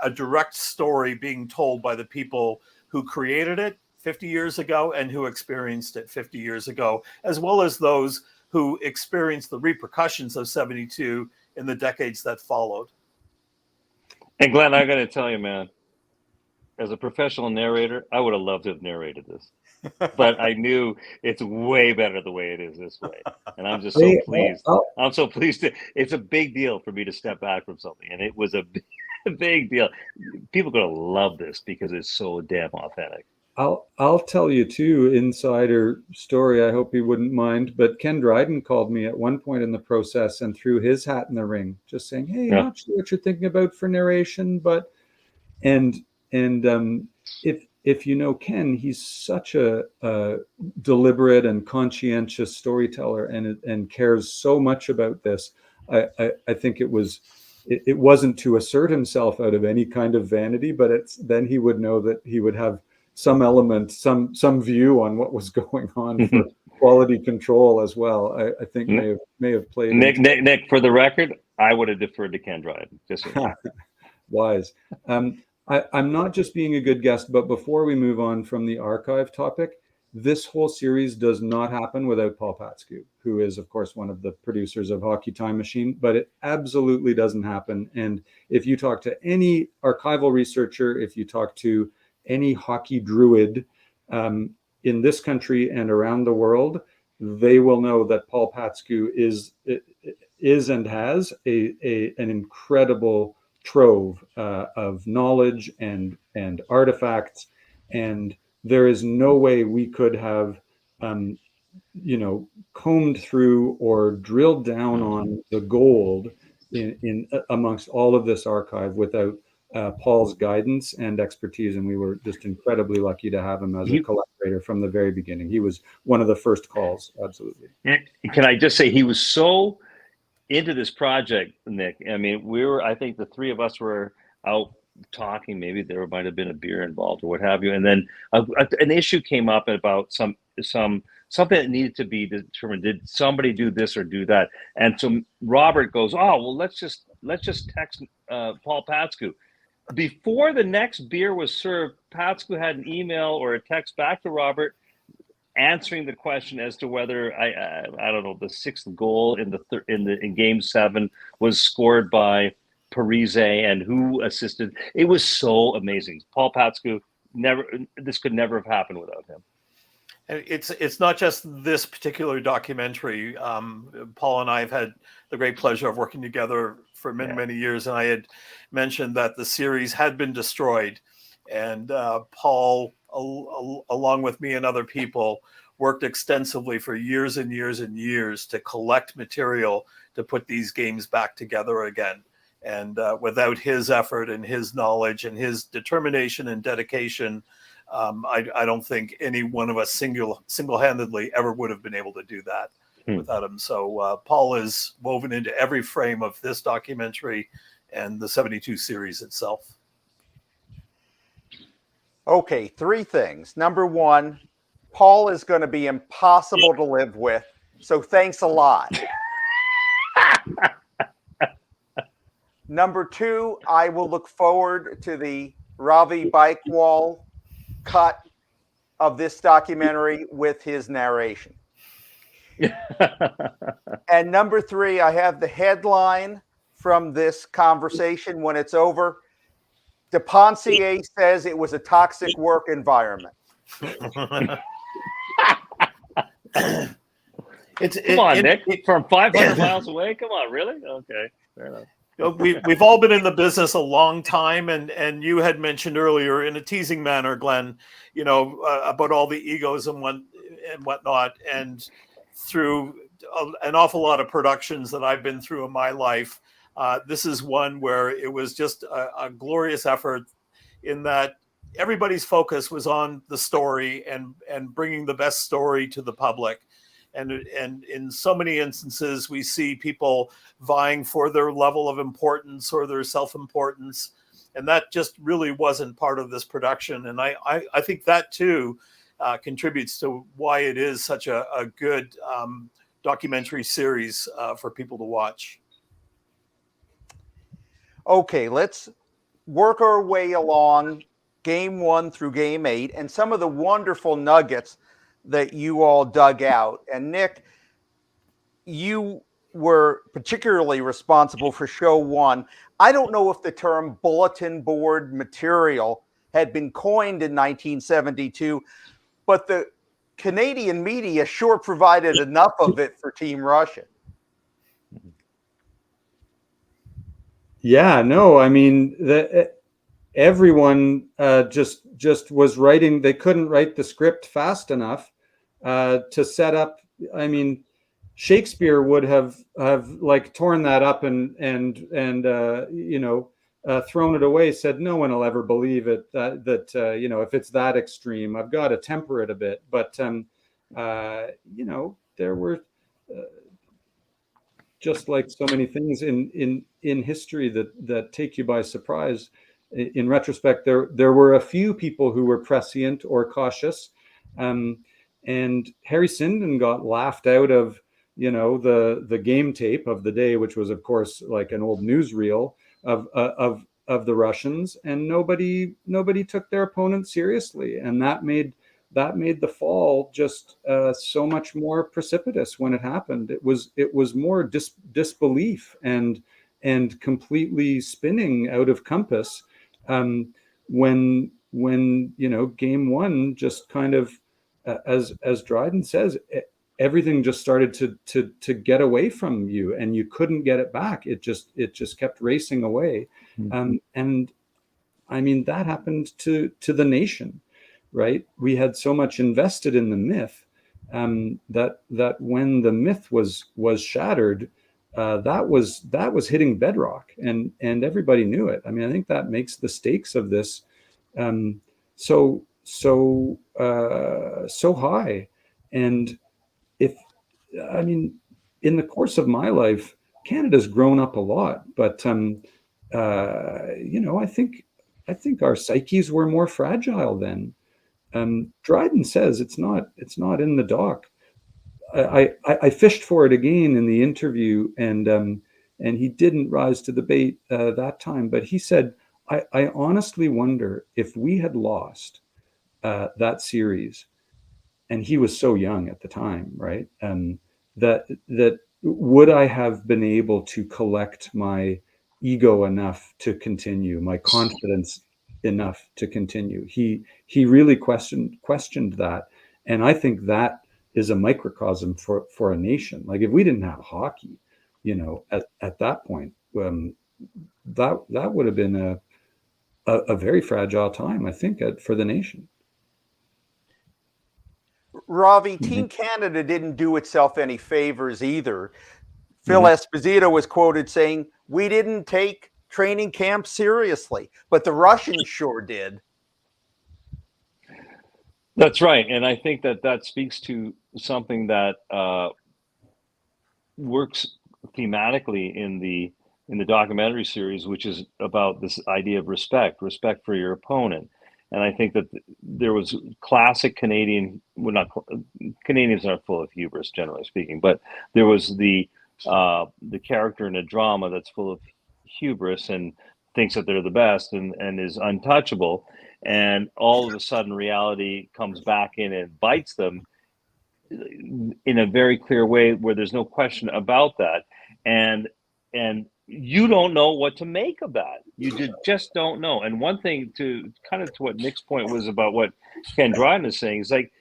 a direct story being told by the people who created it 50 years ago and who experienced it 50 years ago, as well as those who experienced the repercussions of 72 in the decades that followed. And Glenn, I got to tell you, man, as a professional narrator, I would have loved to have narrated this, but I knew it's way better the way it is this way. And I'm just so pleased. I'm so pleased it's a big deal for me to step back from something. And it was a big deal. People are going to love this because it's so damn authentic. I'll tell you too, insider story. I hope he wouldn't mind, but Ken Dryden called me at one point in the process and threw his hat in the ring, just saying, "Hey, I'm not sure what you're thinking about for narration, but," and if you know Ken, he's such a deliberate and conscientious storyteller, and cares so much about this. I think it wasn't to assert himself out of any kind of vanity, but then he would know that he would have some element, some view on what was going on for quality control as well. I think may have played. Nick, for the record, I would have deferred to Ken Dryden. Just so wise. I'm not just being a good guest, but before we move on from the archive topic, this whole series does not happen without Paul Patsku, who is, of course, one of the producers of Hockey Time Machine, but it absolutely doesn't happen. And if you talk to any archival researcher, if you talk to any hockey druid in this country and around the world, they will know that Paul Patsku is is and has an incredible trove of knowledge and artifacts, and there is no way we could have combed through or drilled down on the gold in amongst all of this archive without Paul's guidance and expertise, and we were just incredibly lucky to have him as a collaborator from the very beginning. He was one of the first calls, absolutely. Can I just say, he was so into this project, Nick. I mean, I think the three of us were out talking, maybe there might have been a beer involved or what have you, and then an issue came up about something that needed to be determined. Did somebody do this or do that? And so Robert goes, oh, well, let's just text Paul Patsku. Before the next beer was served, Patsku had an email or a text back to Robert answering the question as to whether I don't know, the sixth goal in Game 7 was scored by Parise and who assisted. It was so amazing. Paul Patsku, this could never have happened without him. And it's not just this particular documentary. Paul and I have had the great pleasure of working together for many years, and I had mentioned that the series had been destroyed, and Paul, along with me and other people, worked extensively for years and years and years to collect material to put these games back together again. And without his effort and his knowledge and his determination and dedication, I don't think any one of us single-handedly ever would have been able to do that without him. So Paul is woven into every frame of this documentary and the 72 series itself. Okay, 3 things. Number 1, Paul is going to be impossible to live with, so thanks a lot. Number 2, I will look forward to the Ravi Bikewall cut of this documentary with his narration. And number 3, I have the headline from this conversation when it's over. DePonsier says it was a toxic work environment. Come on, Nick. From 500 miles away? Come on, really? Okay, fair enough. We've all been in the business a long time, and you had mentioned earlier in a teasing manner, Glenn, about all the egos and whatnot, and through an awful lot of productions that I've been through in my life, this is one where it was just a glorious effort in that everybody's focus was on the story and bringing the best story to the public. And in so many instances, we see people vying for their level of importance or their self-importance. And that just really wasn't part of this production. And I think that, too, contributes to why it is such a good documentary series for people to watch. Okay, let's work our way along Game 1 through Game 8 and some of the wonderful nuggets that you all dug out. And Nick, you were particularly responsible for show 1. I don't know if the term bulletin board material had been coined in 1972, but the Canadian media sure provided enough of it for Team Russia. Yeah, no, I mean, everyone just was writing. They couldn't write the script fast enough to set up. I mean, Shakespeare would have like torn that up and thrown it away. Said no one will ever believe it. That if it's that extreme, I've got to temper it a bit. But there were. Just like so many things in history that take you by surprise. In retrospect, there were a few people who were prescient or cautious, and Harry Sinden got laughed out of the game tape of the day, which was of course like an old newsreel of the Russians, and nobody took their opponent seriously, and that made the fall just so much more precipitous when it happened. It was more disbelief and completely spinning out of compass when Game 1 just kind of, as Dryden says, everything just started to get away from you, and you couldn't get it back. It just kept racing away. And I mean, that happened to the nation, right? We had so much invested in the myth, that when the myth was shattered, that was hitting bedrock, and everybody knew it. I mean, I think that makes the stakes of this so high. And I mean, in the course of my life, Canada's grown up a lot, but I think our psyches were more fragile then. Dryden says it's not in the doc. I fished for it again in the interview, and he didn't rise to the bait that time. But he said, I honestly wonder if we had lost that series, and he was so young at the time, right? That would I have been able to collect my ego enough to continue, my confidence enough to continue? He really questioned that, and I think that is a microcosm for a nation. Like, if we didn't have hockey, at that point, that would have been a very fragile time, I think, for the nation. Ravi, Team Canada didn't do itself any favors either. Phil Esposito was quoted saying, "We didn't take training camp seriously, but the Russians sure did." That's right, and I think that speaks to something that works thematically in the documentary series, which is about this idea of respect for your opponent. And I think that there was classic Canadian, well, not Canadians are full of hubris, generally speaking, but there was the character in a drama that's full of hubris and thinks that they're the best and is untouchable. And all of a sudden reality comes back in and bites them in a very clear way where there's no question about that. And you don't know what to make of that. You just don't know. And one thing to what Nick's point was about what Ken Dryden is saying is, like,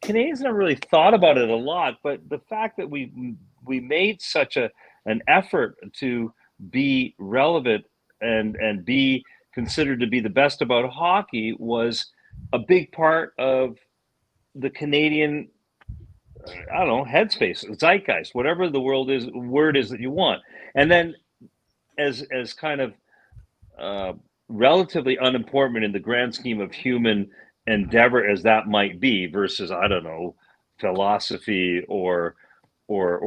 Canadians never really thought about it a lot, but the fact that we made such an effort to be relevant and be considered to be the best about hockey was a big part of the Canadian, I don't know, headspace, zeitgeist, whatever the word is that you want. And then as kind of relatively unimportant in the grand scheme of human endeavor as that might be, versus, I don't know, philosophy or art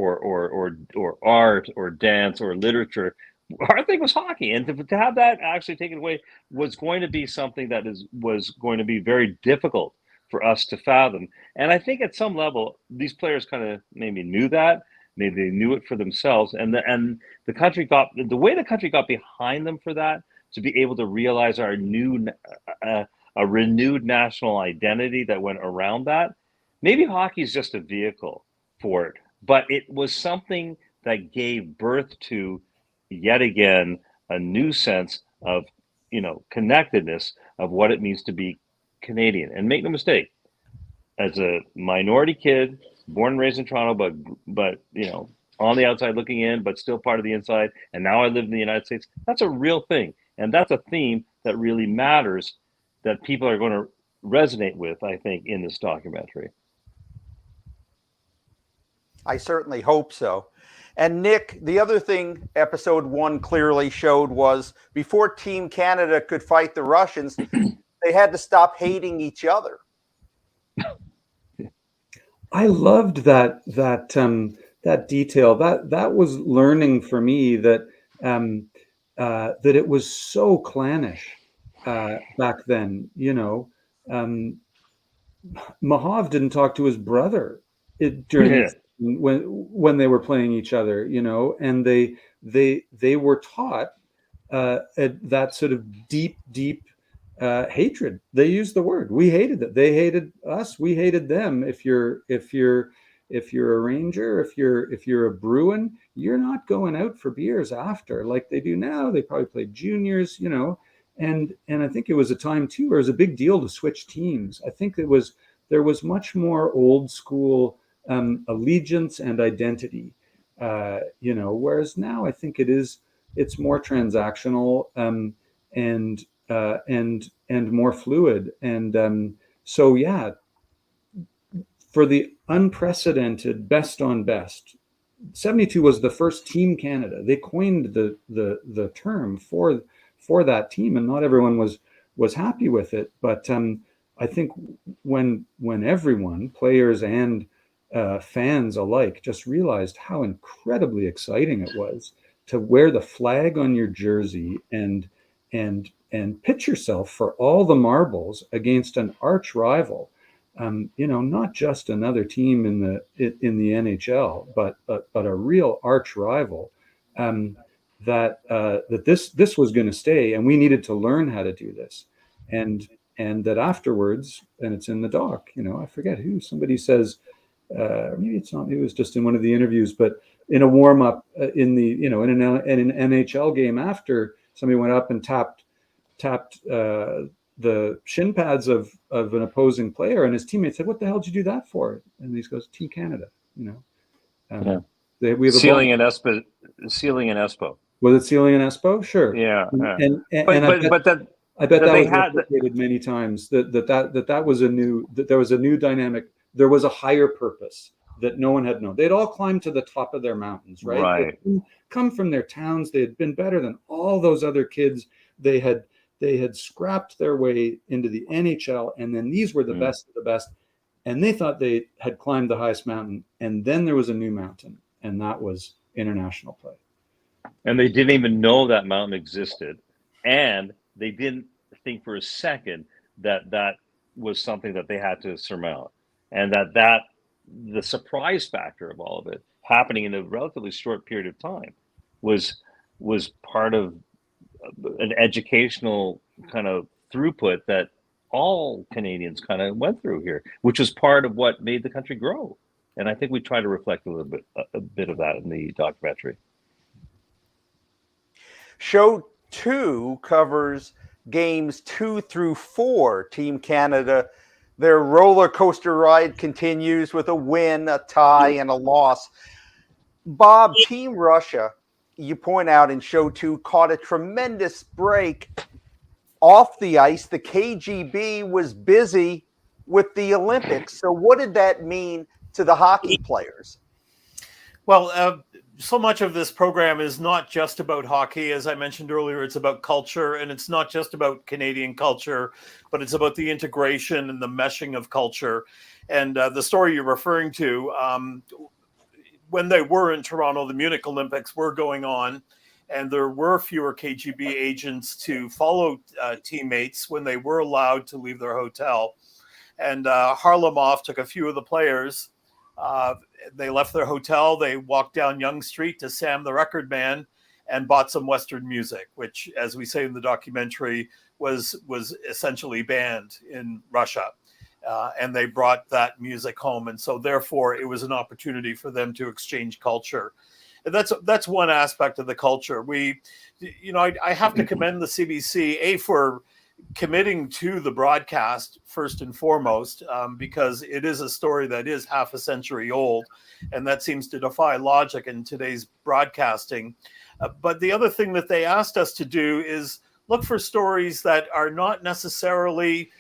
or dance or literature, our thing was hockey. And to have that actually taken away was going to be something that was going to be very difficult for us to fathom. And I think at some level, these players kind of maybe knew that, maybe they knew it for themselves. And the country got behind them for that, to be able to realize our a renewed national identity that went around that. Maybe hockey is just a vehicle for it, but it was something that gave birth to, yet again, a new sense of, connectedness of what it means to be Canadian. And make no mistake, as a minority kid, born and raised in Toronto, but on the outside looking in, but still part of the inside, and now I live in the United States, that's a real thing. And that's a theme that really matters, that people are going to resonate with, I think, in this documentary. I certainly hope so. And Nick, the other thing episode 1 clearly showed was, before Team Canada could fight the Russians, they had to stop hating each other. I loved that detail. That was learning for me, that it was so clannish back then. Mahav didn't talk to his brother when they were playing each other, and they were taught that sort of deep hatred. They used the word. We hated it. They hated us. We hated them. If you're a Ranger, if you're a Bruin, you're not going out for beers after like they do now. They probably played juniors, and I think it was a time too where it was a big deal to switch teams. I think there was much more old school allegiance and identity. Whereas now I think it's more transactional, and more fluid. And so yeah, for the unprecedented best on best, 72 was the first Team Canada. They coined the term for that team, and not everyone was happy with it. But I think when everyone, players and fans alike, just realized how incredibly exciting it was to wear the flag on your jersey and pitch yourself for all the marbles against an arch rival. Not just another team in the NHL, but a real arch rival. That this was going to stay, and we needed to learn how to do this, and that afterwards, and it's in the doc. I forget who. Somebody says, maybe it's not. It was just in one of the interviews, but in a warm up in an NHL game after, somebody went up and tapped the shin pads of an opposing player, and his teammate said, "What the hell did you do that for?" And he goes, "Team Canada." Yeah. We have Sealing and Espo. Was it Sealing and Espo? Sure. Yeah. And I bet that was replicated many times. That was there was a new dynamic. There was a higher purpose that no one had known. They'd all climbed to the top of their mountains, right? Right. They'd come from their towns. They had been better than all those other kids. They had scrapped their way into the NHL, and then these were the best of the best. And they thought they had climbed the highest mountain, and then there was a new mountain, and that was international play. And they didn't even know that mountain existed, and they didn't think for a second that was something that they had to surmount, and that the surprise factor of all of it happening in a relatively short period of time was part of an educational kind of throughput that all Canadians kind of went through here, which was part of what made the country grow. And I think we try to reflect a bit of that in the documentary. Show 2 covers games 2 through 4. Team Canada, their roller coaster ride continues with a win, a tie, and a loss. Bob, Team Russia, you point out in show 2, caught a tremendous break off the ice. The KGB was busy with the Olympics. So what did that mean to the hockey players? Well, so much of this program is not just about hockey. As I mentioned earlier, it's about culture, and it's not just about Canadian culture, but it's about the integration and the meshing of culture. And the story you're referring to, when they were in Toronto, the Munich Olympics were going on, and there were fewer KGB agents to follow teammates when they were allowed to leave their hotel. And Harlamov took a few of the players. They left their hotel. They walked down Yonge Street to Sam the Record Man and bought some Western music, which, as we say in the documentary, was essentially banned in Russia. And they brought that music home. And so therefore it was an opportunity for them to exchange culture. And that's one aspect of the culture. I have to commend the CBC, for committing to the broadcast first and foremost, because it is a story that is half a century old, and that seems to defy logic in today's broadcasting. But the other thing that they asked us to do is look for stories that are not necessarily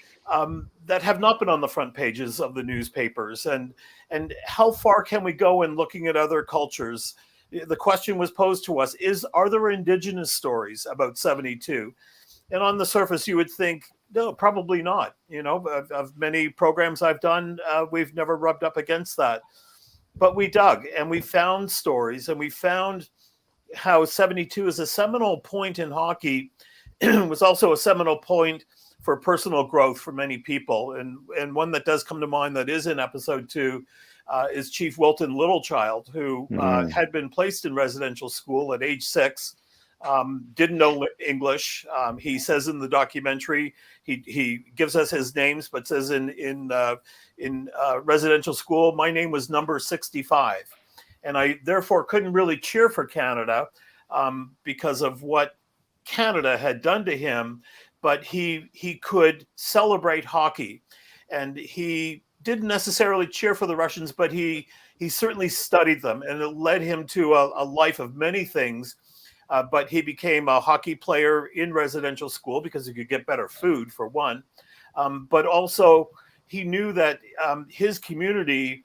that have not been on the front pages of the newspapers, and how far can we go in looking at other cultures? The question was posed to us: are there Indigenous stories about 72? And on the surface, you would think, no, probably not. Of many programs I've done, we've never rubbed up against that. But we dug, and we found stories, and we found how 72 is a seminal point in hockey. It was also a seminal point for personal growth for many people. And one that does come to mind that is in episode 2 is Chief Wilton Littlechild, who had been placed in residential school at age 6. Didn't know English. He says in the documentary, he gives us his names, but says in residential school, my name was number 65. And I therefore couldn't really cheer for Canada because of what Canada had done to him, but he could celebrate hockey. And he didn't necessarily cheer for the Russians, but he certainly studied them, and it led him to a life of many things. But he became a hockey player in residential school because he could get better food, for one. But also, he knew that his community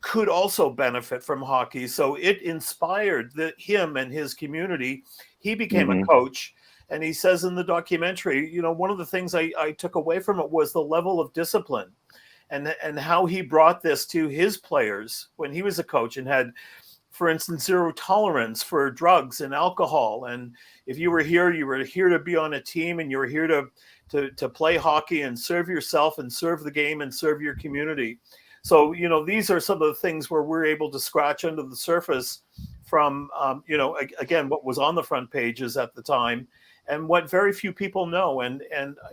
could also benefit from hockey. So it inspired him and his community. He became a coach. And he says in the documentary, you know, one of the things I took away from it was the level of discipline and how he brought this to his players when he was a coach and had, for instance, zero tolerance for drugs and alcohol. And if you were here to be on a team, and you were here to play hockey and serve yourself and serve the game and serve your community. So, you know, these are some of the things where we're able to scratch under the surface from, you know, again, what was on the front pages at the time and what very few people know. And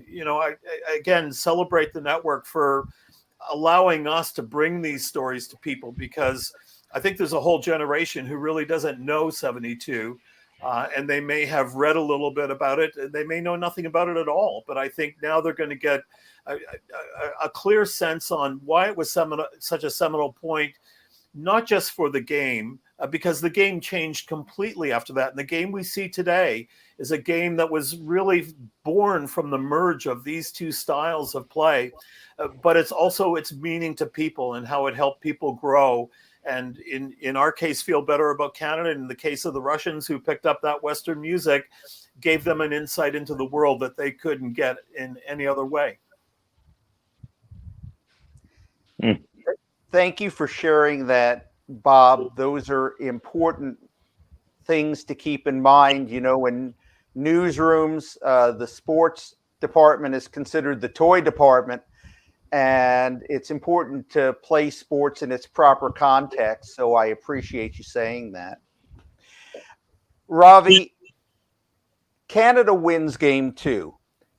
you know, I again, celebrate the network for allowing us to bring these stories to people, because I think there's a whole generation who really doesn't know 72. And they may have read a little bit about it. They may know nothing about it at all. But I think now they're going to get a clear sense on why it was such a seminal point, not just for the game, because the game changed completely after that. And the game we see today is a game that was really born from the merge of these two styles of play. But it's also its meaning to people and how it helped people grow. And in our case, feel better about Canada. In the case of the Russians who picked up that Western music, gave them an insight into the world that they couldn't get in any other way. Thank you for sharing that, Bob. Those are important things to keep in mind. You know, in newsrooms, the sports department is considered the toy department. And it's important to play sports in its proper context. So I appreciate you saying that. Ravi, Canada wins game 2.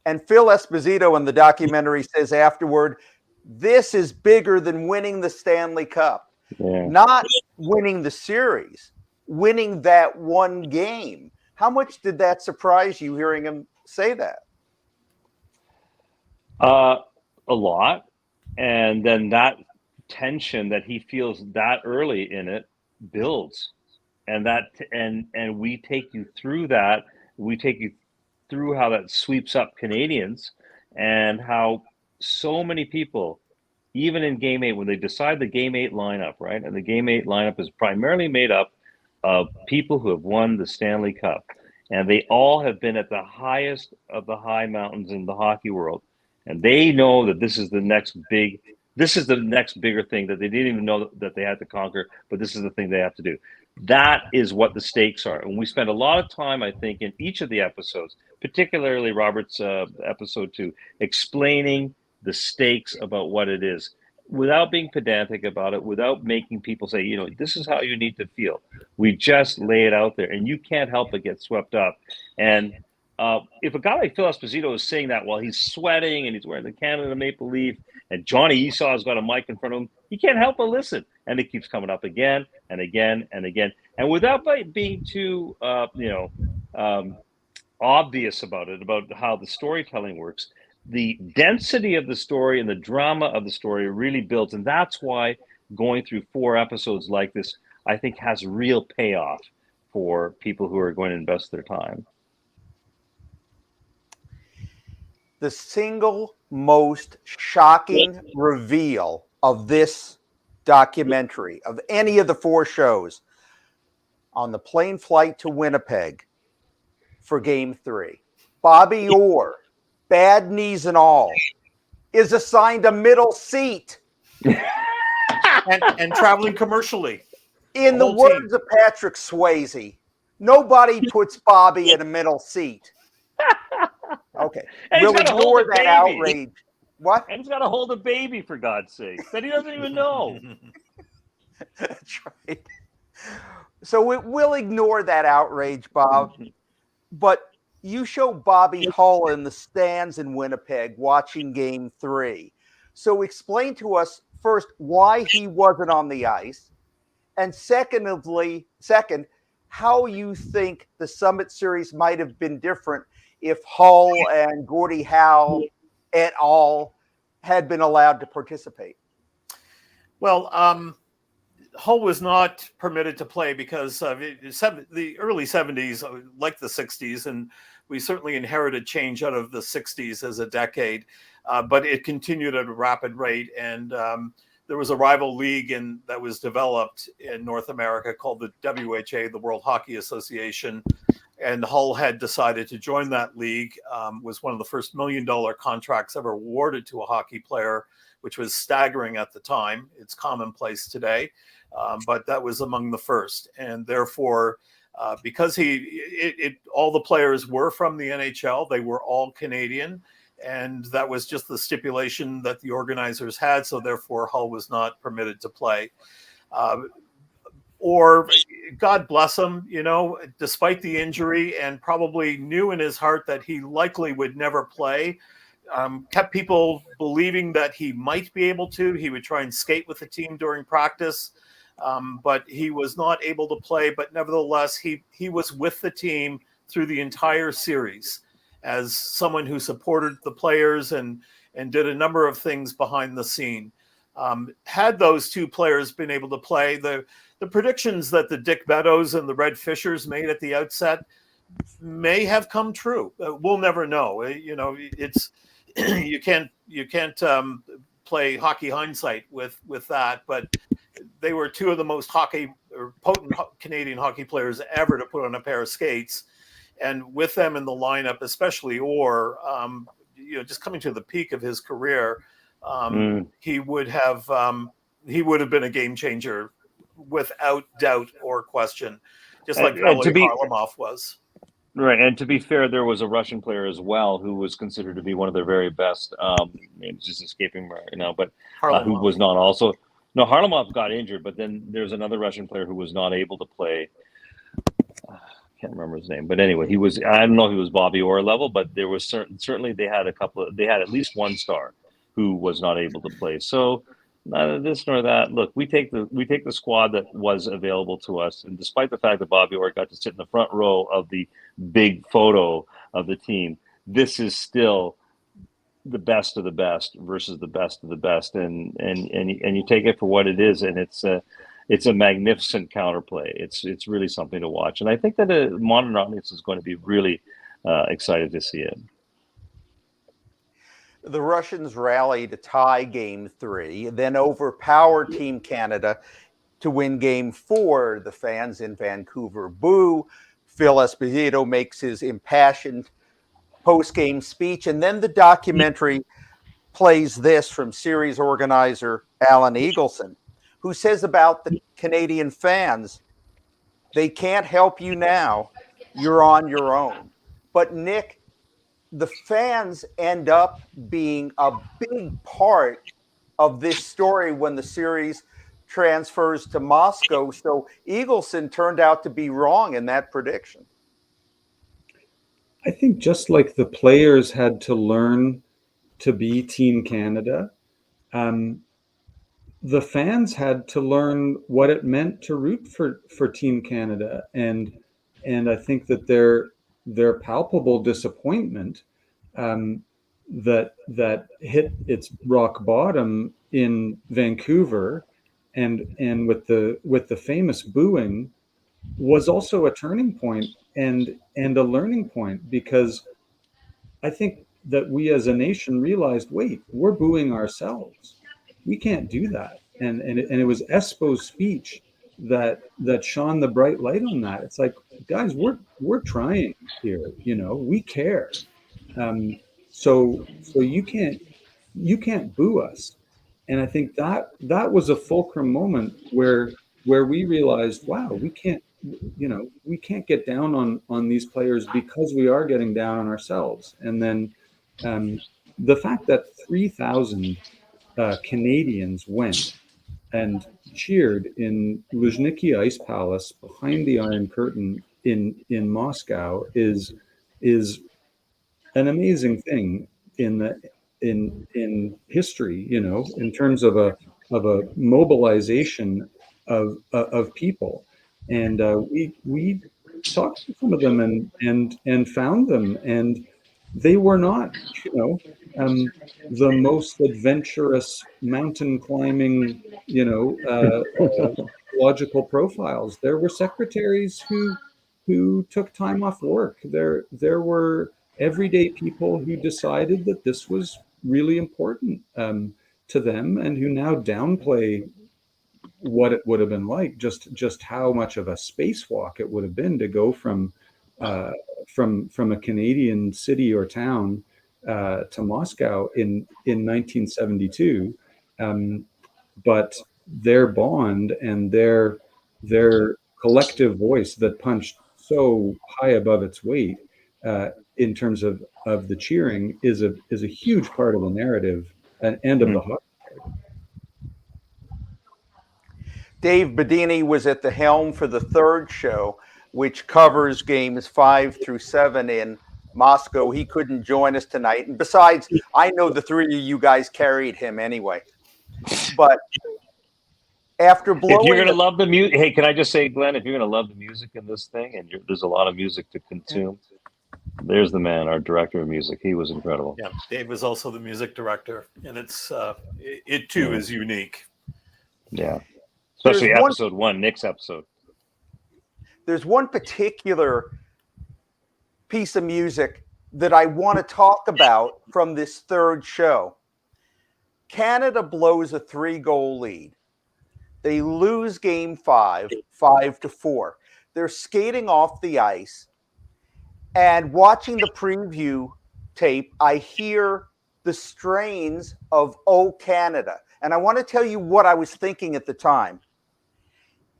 And Phil Esposito in the documentary says afterward, this is bigger than winning the Stanley Cup. Yeah. Not winning the series, winning that one game. How much did that surprise you hearing him say that? A lot. And then that tension that he feels that early in it builds, and we take you through that. We take you through how that sweeps up Canadians, and how so many people, even in game 8, when they decide the game 8 lineup, right? And the game 8 lineup is primarily made up of people who have won the Stanley Cup, and they all have been at the highest of the high mountains in the hockey world. And they know that this is the next bigger thing that they didn't even know that they had to conquer, but this is the thing they have to do. That is what the stakes are. And we spend a lot of time, I think, in each of the episodes, particularly Robert's episode 2, explaining the stakes about what it is, without being pedantic about it, without making people say, you know, this is how you need to feel. We just lay it out there, and you can't help but get swept up. And if a guy like Phil Esposito is saying that while he's sweating and he's wearing the Canada Maple Leaf and Johnny Esau's got a mic in front of him, he can't help but listen. And it keeps coming up again and again and again. And without being too, obvious about it, about how the storytelling works, the density of the story and the drama of the story really builds. And that's why going through 4 episodes like this, I think, has real payoff for people who are going to invest their time. The single most shocking reveal of this documentary, of any of the 4 shows, on the plane flight to Winnipeg for game 3, Bobby Orr, bad knees and all, is assigned a middle seat. and traveling commercially. In the words of Patrick Swayze, nobody puts Bobby in a middle seat. Okay, we'll ignore that outrage. What? And he's got to hold a baby, for God's sake, that he doesn't even know. That's right. So we'll ignore that outrage, Bob. But you show Bobby Hull in the stands in Winnipeg watching game 3. So explain to us first why he wasn't on the ice, and second, how you think the Summit Series might have been different if Hull and Gordie Howe et al. Had been allowed to participate. Well, Hull was not permitted to play because the early 70s, like the 60s, and we certainly inherited change out of the 60s as a decade, but it continued at a rapid rate. And there was a rival league that was developed in North America called the WHA, the World Hockey Association. And Hull had decided to join that league, was one of the first $1 million contracts ever awarded to a hockey player, which was staggering at the time. It's commonplace today, but that was among the first. And therefore, because all the players were from the NHL, they were all Canadian, and that was just the stipulation that the organizers had. So therefore, Hull was not permitted to play. Or God bless him, despite the injury, and probably knew in his heart that he likely would never play, kept people believing that he might be able to. He would try and skate with the team during practice, but he was not able to play. But nevertheless, he was with the team through the entire series as someone who supported the players and did a number of things behind the scene. Had those two players been able to play, the predictions that the Dick Meadows and the Red Fishers made at the outset may have come true. We'll never know. It's you can't play hockey hindsight with that, but they were two of the most potent Canadian hockey players ever to put on a pair of skates. And with them in the lineup, especially Orr, just coming to the peak of his career, he would have been a game changer without doubt or question, just like Valery Varlamov was. Right, and to be fair, there was a Russian player as well who was considered to be one of their very best. It's just escaping right now, but who was not also. No, Harlamov got injured, but then there's another Russian player who was not able to play. Can't remember his name, but anyway, he was. I don't know if he was Bobby Orr level, but there was certainly they had at least one star who was not able to play. So neither this nor that. Look, we take the squad that was available to us, and despite the fact that Bobby Orr got to sit in the front row of the big photo of the team, this is still the best of the best versus the best of the best, and you take it for what it is, and it's a magnificent counterplay. It's really something to watch, and I think that a modern audience is going to be really excited to see it. The Russians rallied to tie Game 3, then overpowered Team Canada to win Game 4. The fans in Vancouver boo. Phil Esposito makes his impassioned post-game speech, and then the documentary plays this from series organizer Alan Eagleson, who says about the Canadian fans, they can't help you now, you're on your own. But Nick, the fans end up being a big part of this story when the series transfers to Moscow. So Eagleson turned out to be wrong in that prediction. I think just like the players had to learn to be Team Canada, the fans had to learn what it meant to root for Team Canada. And I think that their palpable disappointment that hit its rock bottom in Vancouver and with the famous booing was also a turning point and a learning point, because I think that we as a nation realized, wait, we're booing ourselves. We can't do that. And it was Espo's speech that shone the bright light on that. It's like, guys, we're trying here, we care. So you can't boo us. And I think that was a fulcrum moment where we realized, wow, we can't get down on these players because we are getting down on ourselves. And then the fact that 3,000 Canadians went and cheered in Luzhniki Ice Palace behind the Iron Curtain in Moscow is an amazing thing in history, in terms of a mobilization of people. And we talked to some of them and found them, and they were not, the most adventurous mountain climbing, logical profiles. There were secretaries who took time off work. There were everyday people who decided that this was really important to them, and who now downplay what it would have been like, just how much of a spacewalk it would have been to go from a Canadian city or town to Moscow in 1972. But their bond and their collective voice that punched so high above its weight in terms of the cheering is a huge part of the narrative and of the hockey. Dave Bedini was at the helm for the third show, which covers games 5 through 7 in Moscow. He couldn't join us tonight. And besides, I know the three of you guys carried him anyway. But after blowing, if you're going to love the music, hey, can I just say, Glenn, if you're going to love the music in this thing, and there's a lot of music to consume, there's the man, our director of music. He was incredible. Yeah, Dave was also the music director, and it too is unique. Yeah, especially episode 1, Nick's episode. There's one particular piece of music that I want to talk about from this third show. Canada blows a 3-goal lead. They lose game 5, 5-4. They're skating off the ice. And watching the preview tape, I hear the strains of "Oh Canada." And I want to tell you what I was thinking at the time.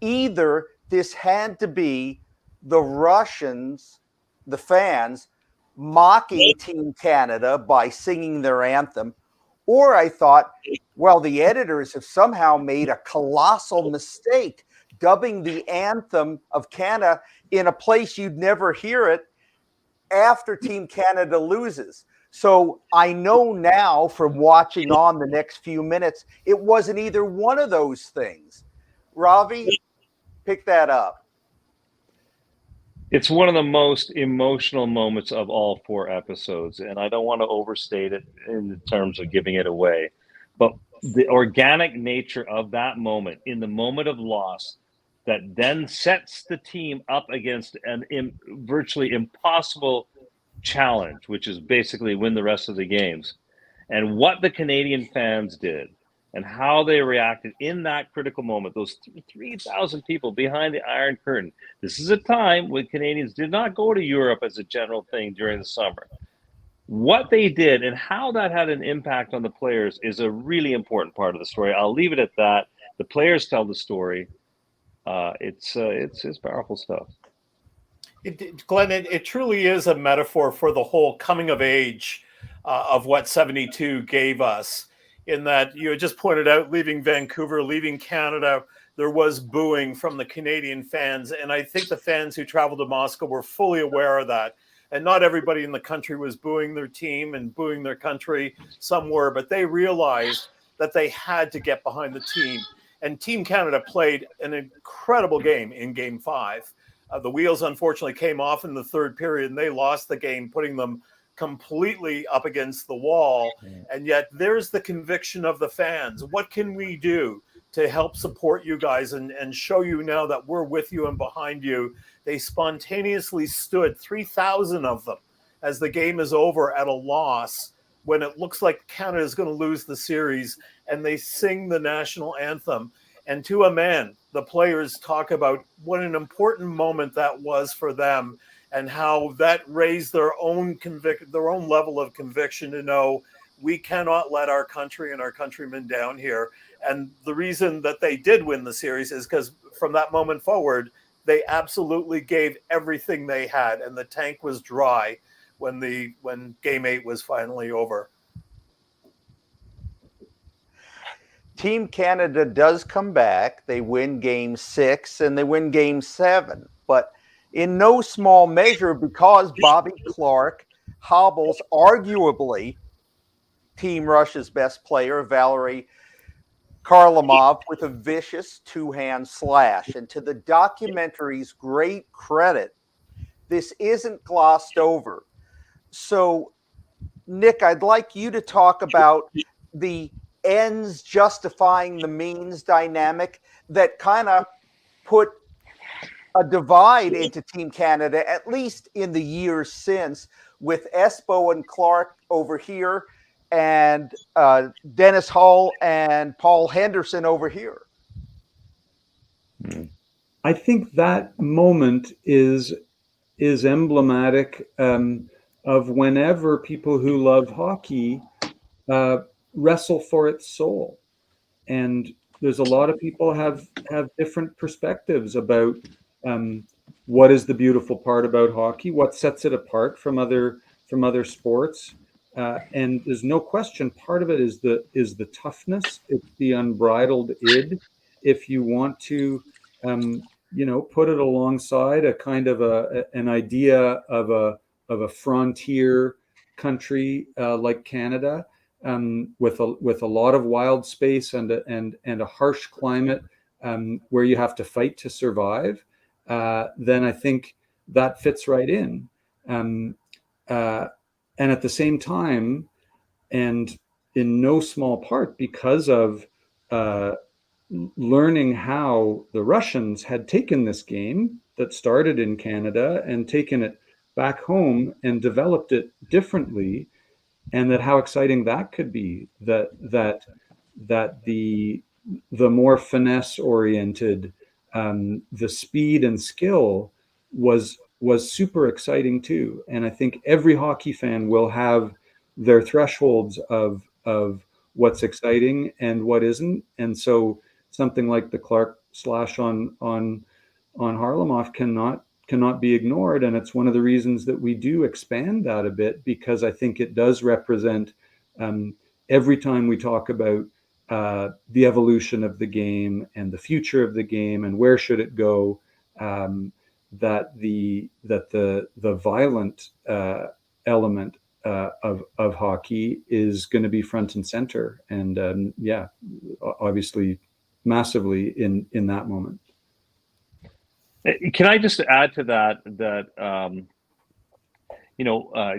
Either this had to be the Russians, the fans, mocking Team Canada by singing their anthem, or I thought, well, the editors have somehow made a colossal mistake dubbing the anthem of Canada in a place you'd never hear it after Team Canada loses. So I know now from watching on the next few minutes, it wasn't either one of those things. Ravi, pick that up. It's one of the most emotional moments of all 4 episodes, and I don't want to overstate it in terms of giving it away. But the organic nature of that moment, in the moment of loss, that then sets the team up against an virtually impossible challenge, which is basically win the rest of the games. And what the Canadian fans did and how they reacted in that critical moment, those 3,000 people behind the Iron Curtain. This is a time when Canadians did not go to Europe as a general thing during the summer. What they did and how that had an impact on the players is a really important part of the story. I'll leave it at that. The players tell the story. It's powerful stuff. Glenn, it truly is a metaphor for the whole coming of age of what 72 gave us. In that you had just pointed out, leaving Vancouver, leaving Canada, there was booing from the Canadian fans. And I think the fans who traveled to Moscow were fully aware of that. And not everybody in the country was booing their team and booing their country. Some were, but they realized that they had to get behind the team. And Team Canada played an incredible game in Game 5. The wheels, unfortunately, came off in the third period, and they lost the game, putting them completely up against the wall. And yet there's the conviction of the fans. What can we do to help support you guys and show you now that we're with you and behind you? They spontaneously stood, 3,000 of them, as the game is over at a loss when it looks like Canada is going to lose the series, and they sing the national anthem. And to a man, the players talk about what an important moment that was for them, and how that raised their own level of conviction to know we cannot let our country and our countrymen down here. And the reason that they did win the series is because from that moment forward, they absolutely gave everything they had, and the tank was dry when Game 8 was finally over. Team Canada does come back. They win Game 6 and they win Game 7, but in no small measure because Bobby Clarke hobbles arguably Team Russia's best player, Valery Kharlamov, with a vicious 2-hand slash. And to the documentary's great credit, this isn't glossed over. So Nick, I'd like you to talk about the ends justifying the means dynamic that kind of put a divide into Team Canada, at least in the years since, with Espo and Clark over here and Dennis Hull and Paul Henderson over here. I think that moment is emblematic of whenever people who love hockey wrestle for its soul. And there's a lot of people have different perspectives about what is the beautiful part about hockey, what sets it apart from other sports. And there's no question, part of it is the toughness, it's the unbridled id. If you want to put it alongside a kind of an idea of a frontier country like Canada, with a lot of wild space and a harsh climate where you have to fight to survive, then I think that fits right in. And at the same time, and in no small part because of learning how the Russians had taken this game that started in Canada and taken it back home and developed it differently, and that how exciting that could be, that the more finesse oriented, the speed and skill was super exciting too. And I think every hockey fan will have their thresholds of what's exciting and what isn't. And so something like the Clark slash on Harlamov cannot be ignored. And it's one of the reasons that we do expand that a bit, because I think it does represent, every time we talk about the evolution of the game and the future of the game and where should it go, that the violent element of hockey is going to be front and center, and obviously massively in that moment. Can I just add to that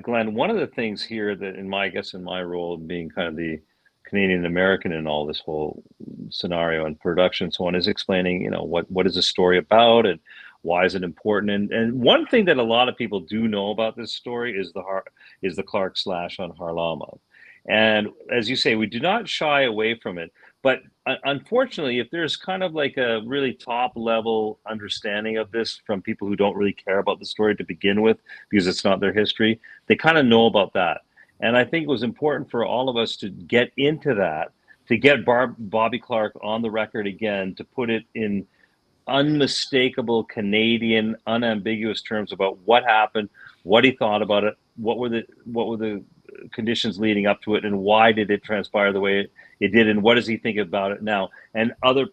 Glenn, one of the things here that in my role being kind of the Canadian American in all this whole scenario and production and so on, is explaining, what is the story about and why is it important? And one thing that a lot of people do know about this story is the Clark slash on Harlamov. And as you say, we do not shy away from it. But unfortunately, if there's kind of like a really top level understanding of this from people who don't really care about the story to begin with, because it's not their history, they kind of know about that. And I think it was important for all of us to get into that, to get Bobby Clark on the record again, to put it in unmistakable Canadian, unambiguous terms about what happened, what he thought about it, what were the conditions leading up to it, and why did it transpire the way it did, and what does he think about it now, and other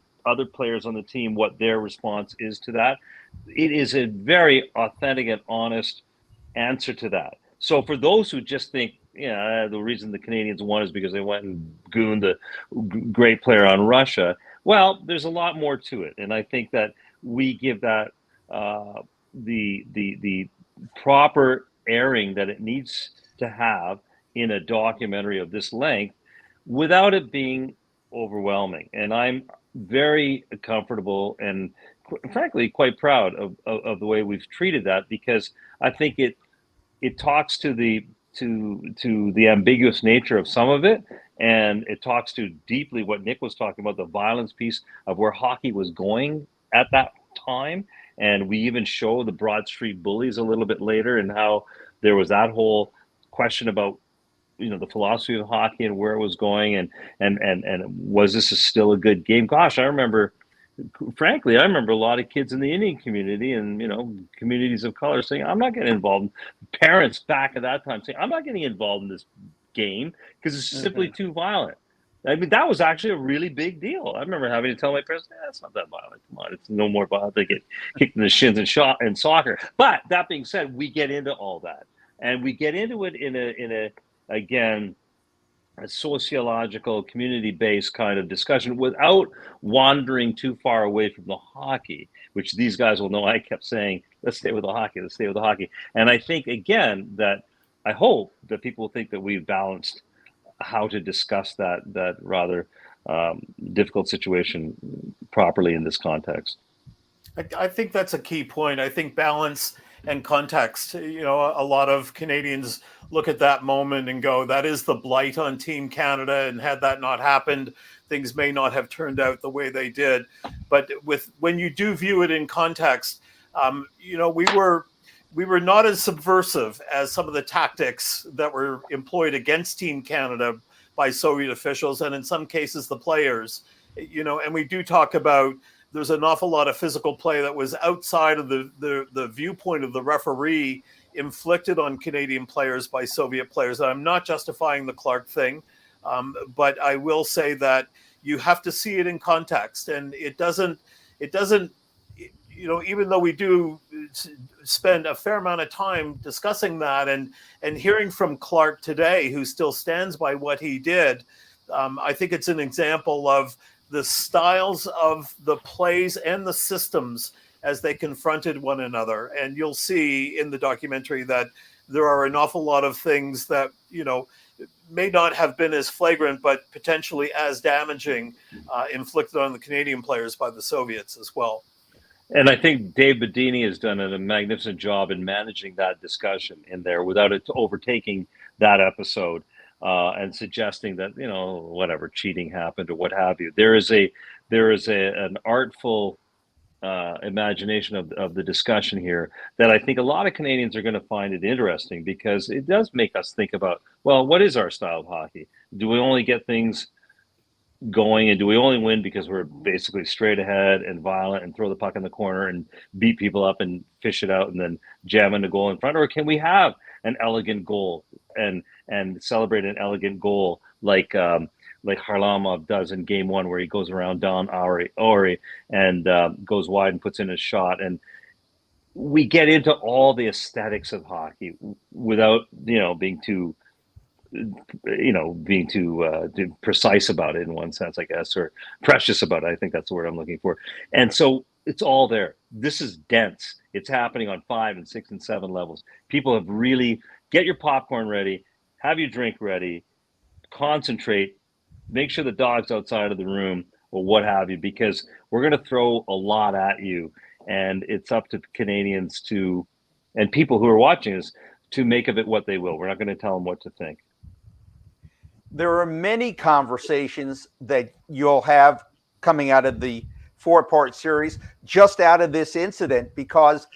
players on the team, what their response is to that. It is a very authentic and honest answer to that. So for those who just think, the reason the Canadians won is because they went and gooned the great player on Russia, well, there's a lot more to it, and I think that we give that the proper airing that it needs to have in a documentary of this length without it being overwhelming. And I'm very comfortable and frankly quite proud of the way we've treated that, because I think it talks to the ambiguous nature of some of it, and it talks to deeply what Nick was talking about, the violence piece of where hockey was going at that time. And we even show the Broad Street Bullies a little bit later, and how there was that whole question about the philosophy of hockey and where it was going, and was this still a good game? Gosh, I remember a lot of kids in the Indian community and communities of color saying, I'm not getting involved. Parents back at that time saying, I'm not getting involved in this game because it's simply too violent. I mean, that was actually a really big deal. I remember having to tell my parents, it's not that violent. Come on, it's no more violent. They get kicked in the shins in soccer. But that being said, we get into all that, and we get into it in a sociological, community-based kind of discussion without wandering too far away from the hockey, which these guys will know I kept saying, let's stay with the hockey, let's stay with the hockey. And I think, again, that I hope that people think that we've balanced how to discuss that rather difficult situation properly in this context. I think that's a key point. I think balance and context. A lot of Canadians look at that moment and go, "That is the blight on Team Canada," and had that not happened, things may not have turned out the way they did. But when you do view it in context, we were not as subversive as some of the tactics that were employed against Team Canada by Soviet officials, and in some cases the players. And we do talk about there's an awful lot of physical play that was outside of the viewpoint of the referee inflicted on Canadian players by Soviet players. And I'm not justifying the Clark thing, but I will say that you have to see it in context, and it doesn't. Even though we do spend a fair amount of time discussing that and hearing from Clark today, who still stands by what he did, I think it's an example of the styles of the plays and the systems as they confronted one another. And you'll see in the documentary that there are an awful lot of things that, may not have been as flagrant, but potentially as damaging, inflicted on the Canadian players by the Soviets as well. And I think Dave Bedini has done a magnificent job in managing that discussion in there without it overtaking that episode. And suggesting that whatever cheating happened or what have you. There is an artful imagination of the discussion here that I think a lot of Canadians are going to find it interesting, because it does make us think about, well, what is our style of hockey? Do we only get things going, and do we only win because we're basically straight ahead and violent and throw the puck in the corner and beat people up and fish it out and then jam in the goal in front? Or can we have an elegant goal and celebrate an elegant goal like Harlamov does in Game 1, where he goes around Don Ori and goes wide and puts in a shot? And we get into all the aesthetics of hockey without being too precise about it in one sense, I guess, or precious about it. I think that's the word I'm looking for. And so it's all there. This is dense. It's happening on 5 and 6 and 7 levels. People have really get your popcorn ready, have your drink ready, concentrate, make sure the dog's outside of the room or what have you, because we're going to throw a lot at you. And it's up to Canadians and people who are watching us to make of it what they will. We're not going to tell them what to think. There are many conversations that you'll have coming out of the 4-part series just out of this incident, because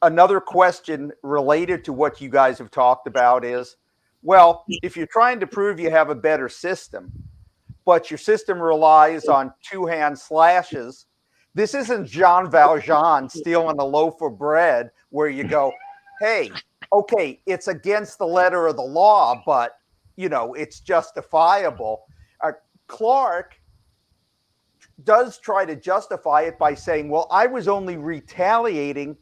another question related to what you guys have talked about is, well, if you're trying to prove you have a better system, but your system relies on two-hand slashes, this isn't Jean Valjean stealing a loaf of bread where you go, hey, okay, it's against the letter of the law, but it's justifiable. Clark does try to justify it by saying, well, I was only retaliating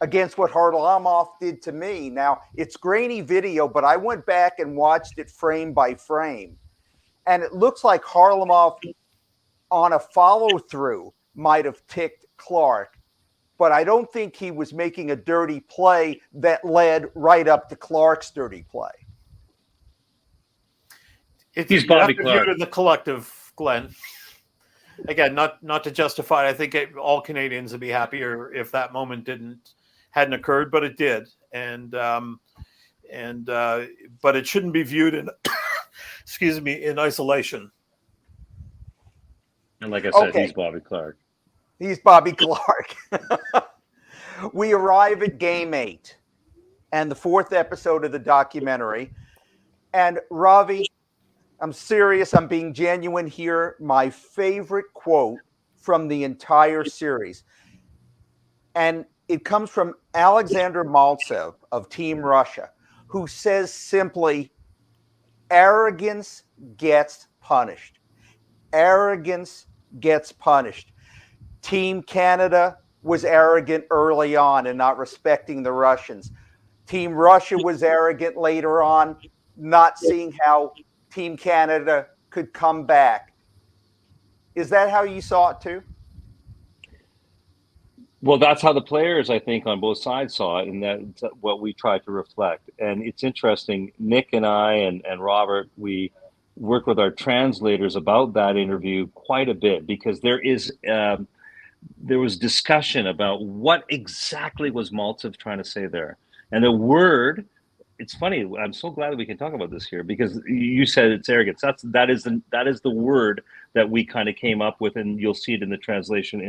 against what Harlamov did to me. Now, it's grainy video, but I went back and watched it frame by frame. And it looks like Harlamov on a follow-through might have ticked Clark, but I don't think he was making a dirty play that led right up to Clark's dirty play. He's Bobby Clark. The collective, Glenn. Again, not to justify it. I think all Canadians would be happier if that moment hadn't occurred, but it did, but it shouldn't be viewed in, in isolation. And like I said, He's Bobby Clark. He's Bobby Clark. We arrive at Game 8 and the 4th episode of the documentary. And Ravi, I'm serious. I'm being genuine here. My favorite quote from the entire series. And it comes from Alexander Maltsev of Team Russia, who says simply, arrogance gets punished. Arrogance gets punished. Team Canada was arrogant early on and not respecting the Russians. Team Russia was arrogant later on, not seeing how Team Canada could come back. Is that how you saw it too? Well, that's how the players, I think, on both sides saw it, and that's what we tried to reflect. And it's interesting, Nick and I and Robert, we work with our translators about that interview quite a bit because there was discussion about what exactly was Maltsev trying to say there. And the word, it's funny, I'm so glad that we can talk about this here because you said it's arrogance. That is the word that we kind of came up with, and you'll see it in the translation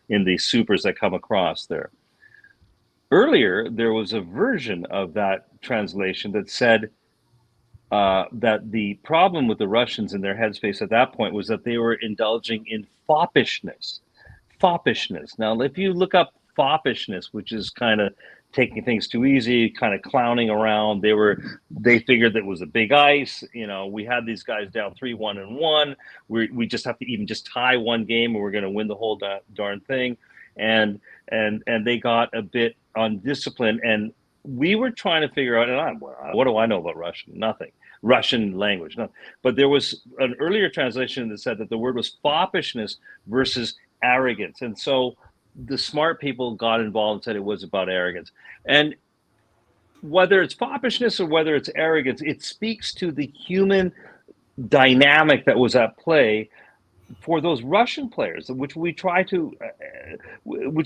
in the supers that come across there. Earlier, there was a version of that translation that said that the problem with the Russians in their headspace at that point was that they were indulging in foppishness. Foppishness. Now, if you look up foppishness, which is kind of taking things too easy, kind of clowning around, they figured that it was a big ice. You know, we had these guys down 3-1 and 1. We just have to even just tie one game and we're going to win the whole darn thing. And they got a bit undisciplined, and we were trying to figure out, what do I know about Russian? Nothing. Russian language, nothing. But there was an earlier translation that said that the word was foppishness versus arrogance. And so the smart people got involved and said it was about arrogance. And whether it's foppishness or whether it's arrogance, it speaks to the human dynamic that was at play for those Russian players, which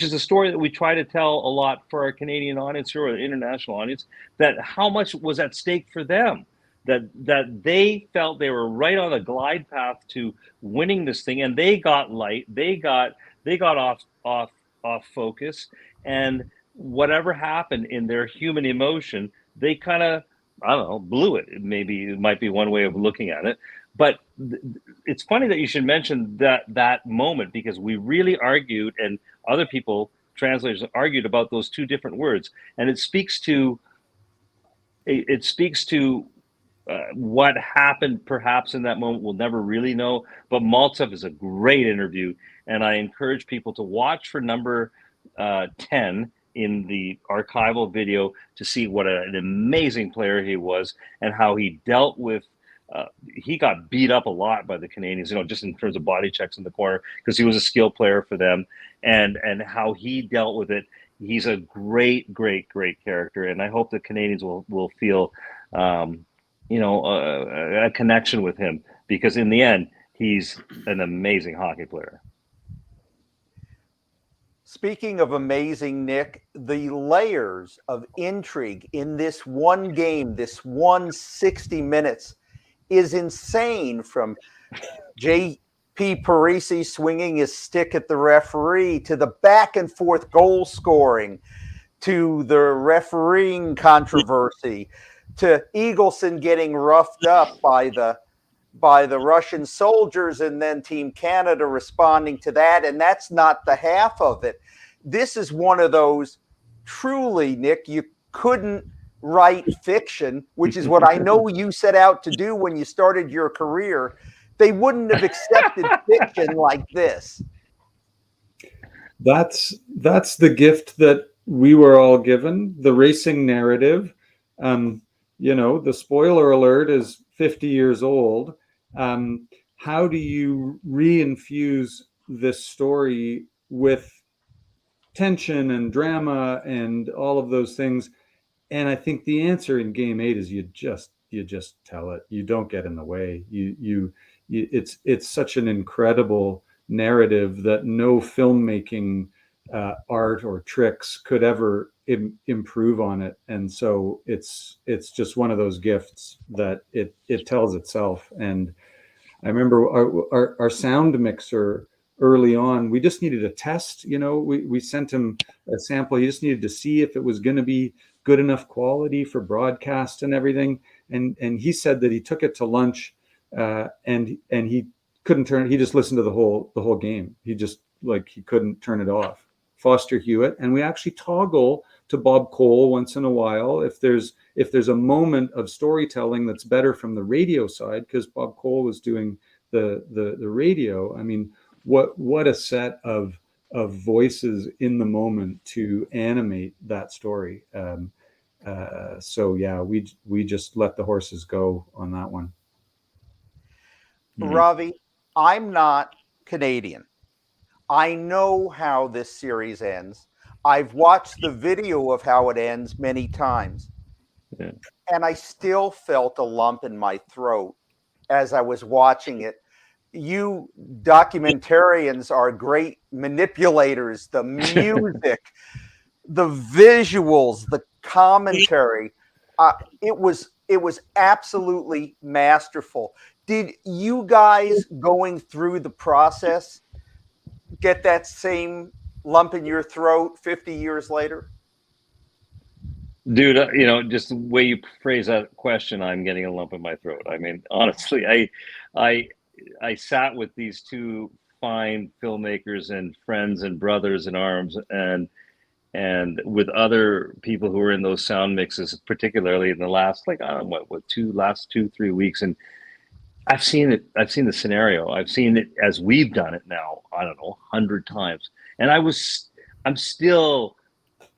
is a story that we try to tell a lot for our Canadian audience or the international audience, that how much was at stake for them, that they felt they were right on the glide path to winning this thing, and they got light, they got off focus, and whatever happened in their human emotion, they kind of, I don't know, blew it. It might be one way of looking at it. But it's funny that you should mention that moment, because we really argued, and other people, translators, argued about those two different words, and it speaks to what happened perhaps in that moment. We'll never really know. But Maltsev is a great interview, and I encourage people to watch for number 10 in the archival video to see what an amazing player he was and how he dealt with. He got beat up a lot by the Canadians, just in terms of body checks in the corner, because he was a skill player for them, and how he dealt with it. He's a great character, and I hope the Canadians will feel, a connection with him, because in the end, he's an amazing hockey player. Speaking of amazing, Nick, the layers of intrigue in this one game, this 160 minutes, is insane. From J.P. Parisi swinging his stick at the referee, to the back and forth goal scoring, to the refereeing controversy, to Eagleson getting roughed up by the Russian soldiers, and then Team Canada responding to that. And that's not the half of it. This is one of those, truly, Nick, you couldn't write fiction, which is what I know you set out to do when you started your career. They wouldn't have accepted fiction like this. That's the gift that we were all given, the racing narrative. The spoiler alert is 50 years old. How do you reinfuse this story with tension and drama and all of those things? And I think the answer in Game 8 is you just tell it. You don't get in the way. It's such an incredible narrative that no filmmaking art or tricks could ever improve on it. And so it's just one of those gifts that it tells itself. And I remember our sound mixer early on, we just needed a test. We sent him a sample. He just needed to see if it was going to be good enough quality for broadcast and everything. And he said that he took it to lunch, and he couldn't turn it. He just listened to the whole game. He couldn't turn it off. Foster Hewitt, and we actually toggle to Bob Cole once in a while if there's a moment of storytelling that's better from the radio side, because Bob Cole was doing the radio. I mean, what a set of voices in the moment to animate that story. So yeah, we just let the horses go on that one. Ravi, I'm not Canadian. I know how this series ends. I've watched the video of how it ends many times. Yeah. And I still felt a lump in my throat as I was watching it. You documentarians are great manipulators. The music, the visuals, the commentary. It was absolutely masterful. Did you guys going through the process get that same lump in your throat 50 years later? Dude, just the way you phrase that question, I'm getting a lump in my throat. I mean, honestly, I sat with these two fine filmmakers and friends and brothers in arms, and with other people who were in those sound mixes, particularly in the last, like, I don't know, what 2, 3 weeks, and I've seen it. I've seen the scenario. I've seen it as we've done it now. I don't know, 100 times, and I still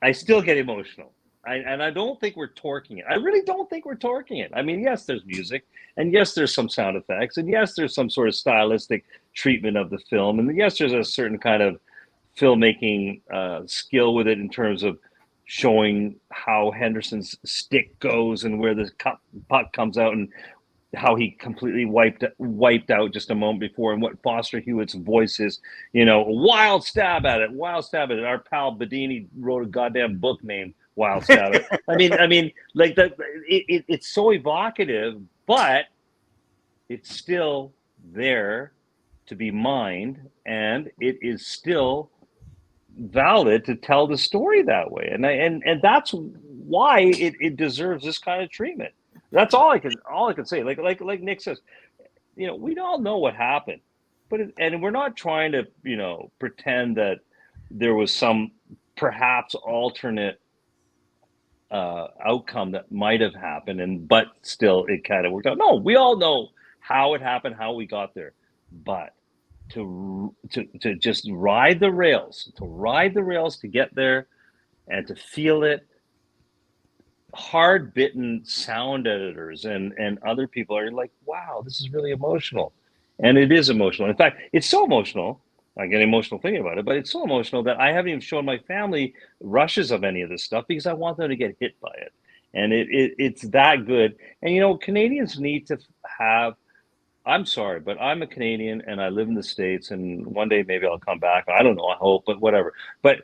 get emotional. And I don't think we're torquing it. I really don't think we're torquing it. I mean, yes, there's music, and yes, there's some sound effects, and yes, there's some sort of stylistic treatment of the film, and yes, there's a certain kind of filmmaking skill with it in terms of showing how Henderson's stick goes and where the puck comes out, and how he completely wiped out just a moment before, and what Foster Hewitt's voice is, wild stab at it. Our pal Bedini wrote a goddamn book named Wild Stab at it. I mean, like that. It's so evocative, but it's still there to be mined, and it is still valid to tell the story that way, and that's why it deserves this kind of treatment. That's all I can say. Like Nick says, we all know what happened, and we're not trying to pretend that there was some perhaps alternate outcome that might have happened, but still it kind of worked out. No, we all know how it happened, how we got there, but to just ride the rails, to get there, and to feel it. Hard-bitten sound editors and other people are like, wow, this is really emotional. And it is emotional. In fact, it's so emotional, I get emotional thinking about it, but it's so emotional that I haven't even shown my family rushes of any of this stuff because I want them to get hit by it. And it's that good. And Canadians need to have, I'm sorry, but I'm a Canadian and I live in the States, and one day maybe I'll come back. I don't know, I hope, but whatever. But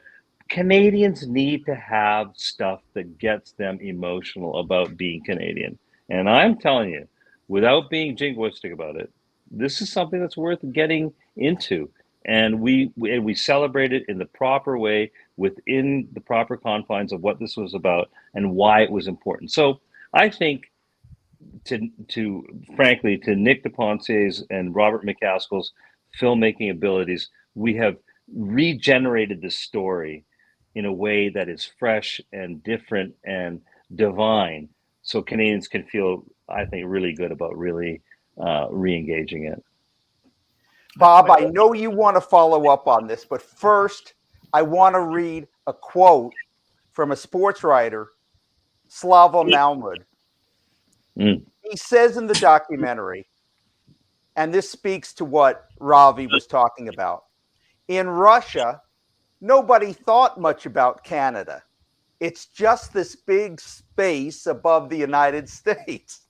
Canadians need to have stuff that gets them emotional about being Canadian. And I'm telling you, without being jingoistic about it, this is something that's worth getting into. And we celebrate it in the proper way, within the proper confines of what this was about and why it was important. So I think frankly, to Nick DePonce's and Robert Mccaskill's filmmaking abilities, we have regenerated the story in a way that is fresh and different and divine, so Canadians can feel, I think, really good about really re-engaging it. Bob, I know you want to follow up on this, but first, I want to read a quote from a sports writer, Slava Malmud. He says in the documentary, and this speaks to what Ravi was talking about, in Russia, nobody thought much about Canada. It's just this big space above the United States.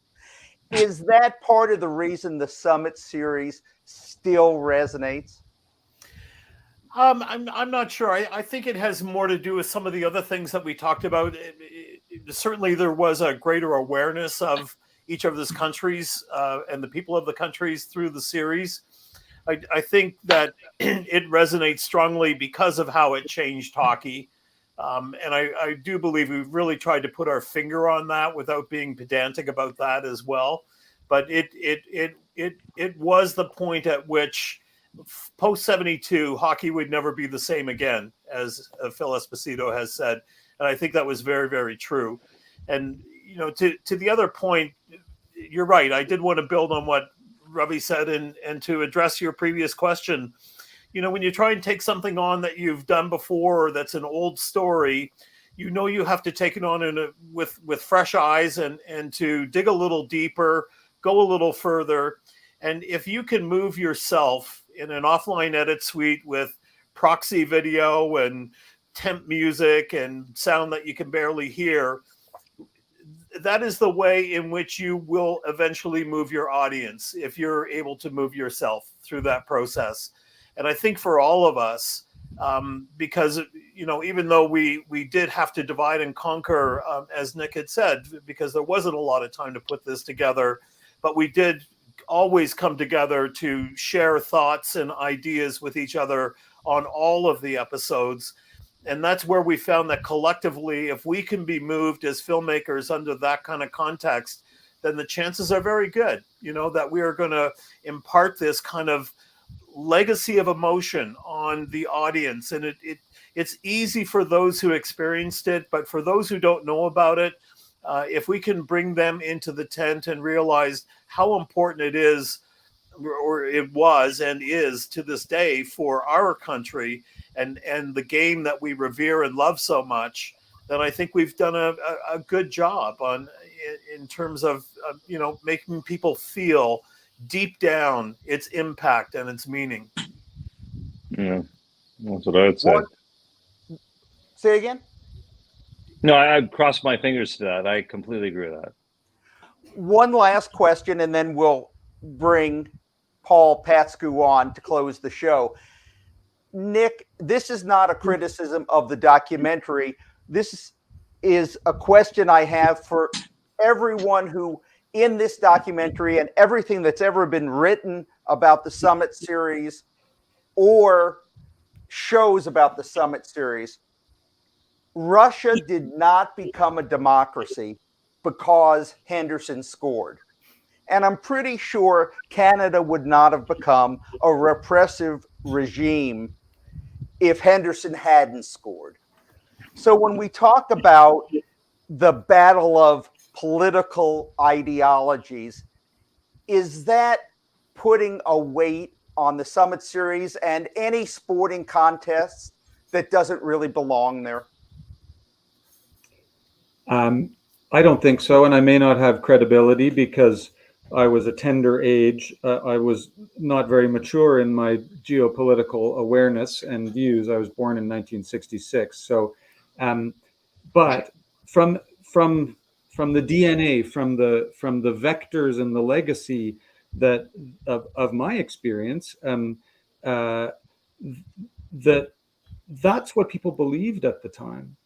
Is that part of the reason the Summit series still resonates? I'm not sure. I think it has more to do with some of the other things that we talked about. Certainly, there was a greater awareness of each of those countries and the people of the countries through the series. I think that it resonates strongly because of how it changed hockey. And I do believe we've really tried to put our finger on that without being pedantic about that as well. But it was the point at which post 72 hockey would never be the same again, as Phil Esposito has said. And I think that was very, very true. And, to the other point, you're right. I did want to build on what Ravi said and to address your previous question. When you try and take something on that you've done before, or that's an old story, you have to take it on with fresh eyes and to dig a little deeper, go a little further. And if you can move yourself in an offline edit suite with proxy video and temp music and sound that you can barely hear, that is the way in which you will eventually move your audience, if you're able to move yourself through that process. And I think for all of us, because, you know, even though we did have to divide and conquer, as Nick had said, because there wasn't a lot of time to put this together, but we did always come together to share thoughts and ideas with each other on all of the episodes. And that's where we found that collectively, if we can be moved as filmmakers under that kind of context, then the chances are very good, you know, that we are going to impart this kind of legacy of emotion on the audience. And it's easy for those who experienced it, but for those who don't know about it, if we can bring them into the tent and realize how important it is, or it was and is to this day, for our country and the game that we revere and love so much, then I think we've done a good job in terms of you know, making people feel deep down its impact and its meaning. Yeah, that's what I would say. Say again? No, I'd cross my fingers to that. I completely agree with that. One last question, and then we'll bring Paul Patsku on to close the show. Nick, this is not a criticism of the documentary. This is a question I have for everyone who, in this documentary and everything that's ever been written about the Summit series or shows about the Summit series. Russia did not become a democracy because Henderson scored. And I'm pretty sure Canada would not have become a repressive regime if Henderson hadn't scored. So when we talk about the battle of political ideologies, is that putting a weight on the Summit series and any sporting contests that doesn't really belong there? I don't think so, and I may not have credibility because I was a tender age. I was not very mature in my geopolitical awareness and views. I was born in 1966. So, but from the DNA, from the vectors and the legacy that of my experience, that's what people believed at the time.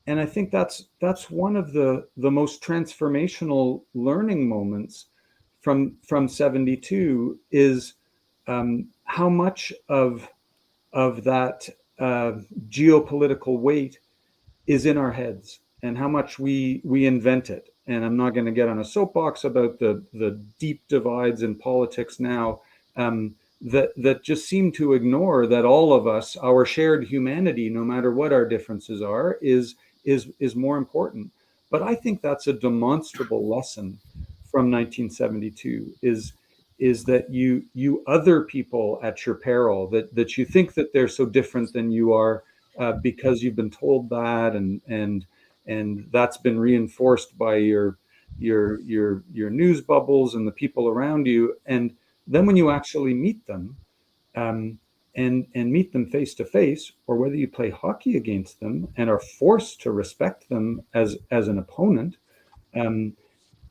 And I think that's one of the most transformational learning moments from 72 is how much of that geopolitical weight is in our heads and how much we invent it. And I'm not going to get on a soapbox about the deep divides in politics now that just seem to ignore that all of us, our shared humanity, no matter what our differences are, is more important. But I think that's a demonstrable lesson from 1972 is that you other people at your peril, that you think that they're so different than you are because you've been told that, and that's been reinforced by your news bubbles and the people around you. And then when you actually meet them and meet them face to face, or whether you play hockey against them and are forced to respect them as an opponent,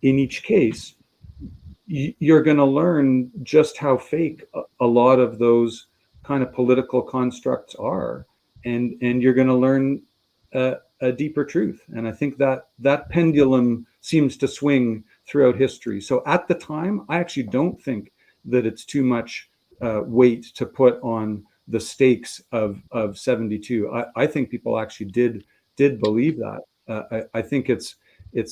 in each case, you're going to learn just how fake a lot of those kind of political constructs are, and you're going to learn a deeper truth. And I think that pendulum seems to swing throughout history. So at the time, I actually don't think that it's too much weight to put on the stakes of 72. I think people actually did believe that. I think it's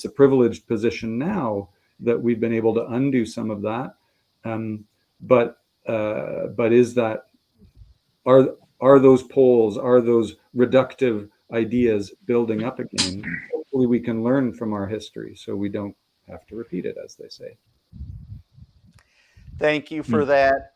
a privileged position now that we've been able to undo some of that. But is that, are those polls, are those reductive ideas building up again? Hopefully we can learn from our history so we don't have to repeat it, as they say. Thank you for that,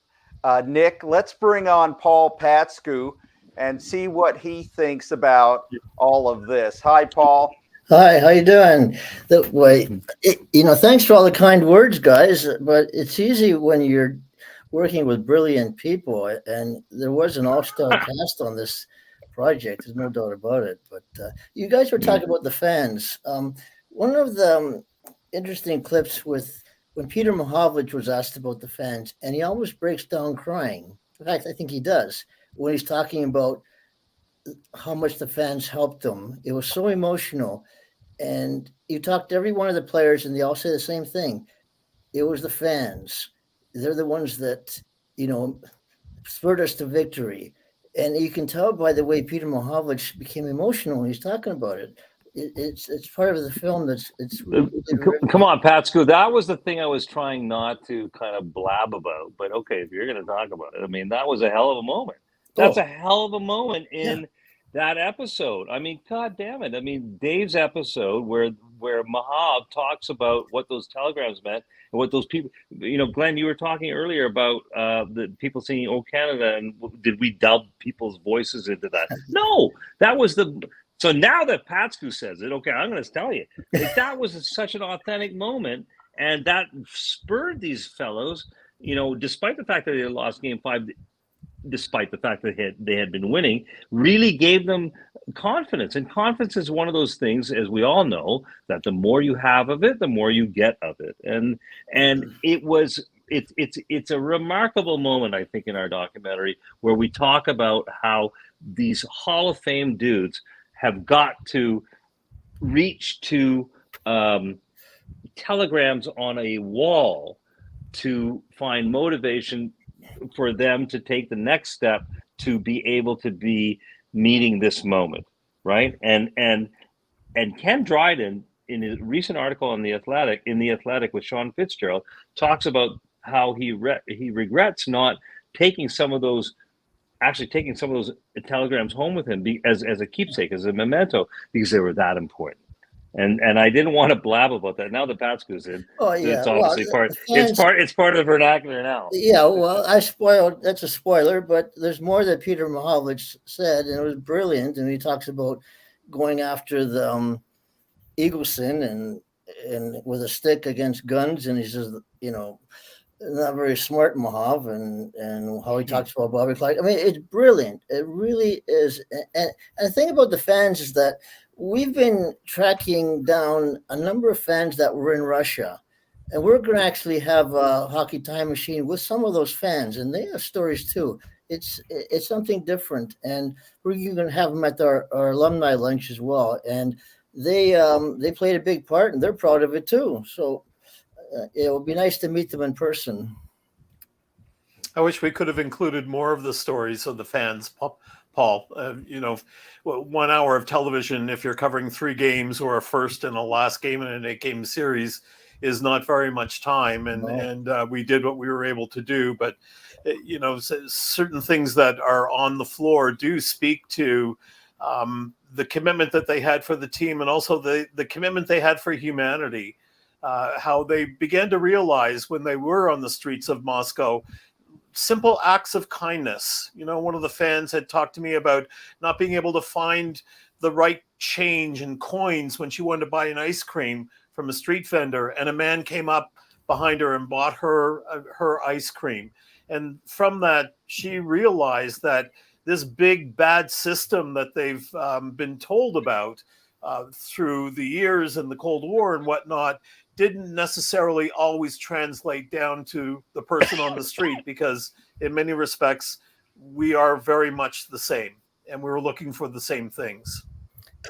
Nick. Let's bring on Paul Patsku and see what he thinks about all of this. Hi, Paul. Hi, how you doing? Thanks for all the kind words, guys. But it's easy when working with brilliant people, and there was an all-star cast on this project. There's no doubt about it. But you guys were talking about the fans. One of the interesting clips with when Peter Mahovlich was asked about the fans, and he almost breaks down crying. In fact, I think he does when he's talking about how much the fans helped him. It was so emotional. And you talk to every one of the players, and they all say the same thing. It was the fans. They're the ones that, spurred us to victory. And you can tell by the way Peter Mahovlich became emotional when he's talking about it. It's part of the film that's really come on, Patsku. That was the thing I was trying not to kind of blab about. But okay, if you're going to talk about it, I mean, that was a hell of a moment. That's a hell of a moment in that episode. I mean, God damn it. I mean, Dave's episode where Mahav talks about what those telegrams meant and what those people, Glenn, you were talking earlier about the people singing "Oh Canada," and did we dub people's voices into that? No, that was so now that Patsku says it, okay, I'm going to tell you, that was such an authentic moment, and that spurred these fellows, despite the fact that they had lost Game 5, despite the fact that they had been winning, really gave them confidence. And confidence is one of those things, as we all know, that the more you have of it, the more you get of it. And it's a remarkable moment, I think, in our documentary where we talk about how these Hall of Fame dudes have got to reach to telegrams on a wall to find motivation for them to take the next step to be able to be meeting this moment, right? And Ken Dryden, in his recent article on the Athletic with Sean Fitzgerald, talks about how he regrets not taking some of those telegrams home with him as a keepsake, as a memento, because they were that important. And I didn't want to blab about that. Now the Patsku's in. Oh yeah, it's obviously it's part of the vernacular now. Yeah, well, that's a spoiler, but there's more that Peter Mahovlich said, and it was brilliant. And he talks about going after the Eagleson and with a stick against guns, and he says, not very smart, Mahav, and how he talks about Bobby Clark. I mean, it's brilliant. It really is. And the thing about the fans is that we've been tracking down a number of fans that were in Russia, and we're going to actually have a hockey time machine with some of those fans, and they have stories too. It's something different, and we're going to have them at our alumni lunch as well. And they played a big part, and they're proud of it too. So it would be nice to meet them in person. I wish we could have included more of the stories of the fans, Paul. 1 hour of television, if you're covering 3 games or a first and a last game in an 8-game series, is not very much time. And we did what we were able to do. But, certain things that are on the floor do speak to the commitment that they had for the team, and also the commitment they had for humanity. How they began to realize when they were on the streets of Moscow, simple acts of kindness. One of the fans had talked to me about not being able to find the right change in coins when she wanted to buy an ice cream from a street vendor, and a man came up behind her and bought her ice cream. And from that, she realized that this big bad system that they've been told about through the years and the Cold War and whatnot didn't necessarily always translate down to the person on the street, because in many respects, we are very much the same, and we were looking for the same things.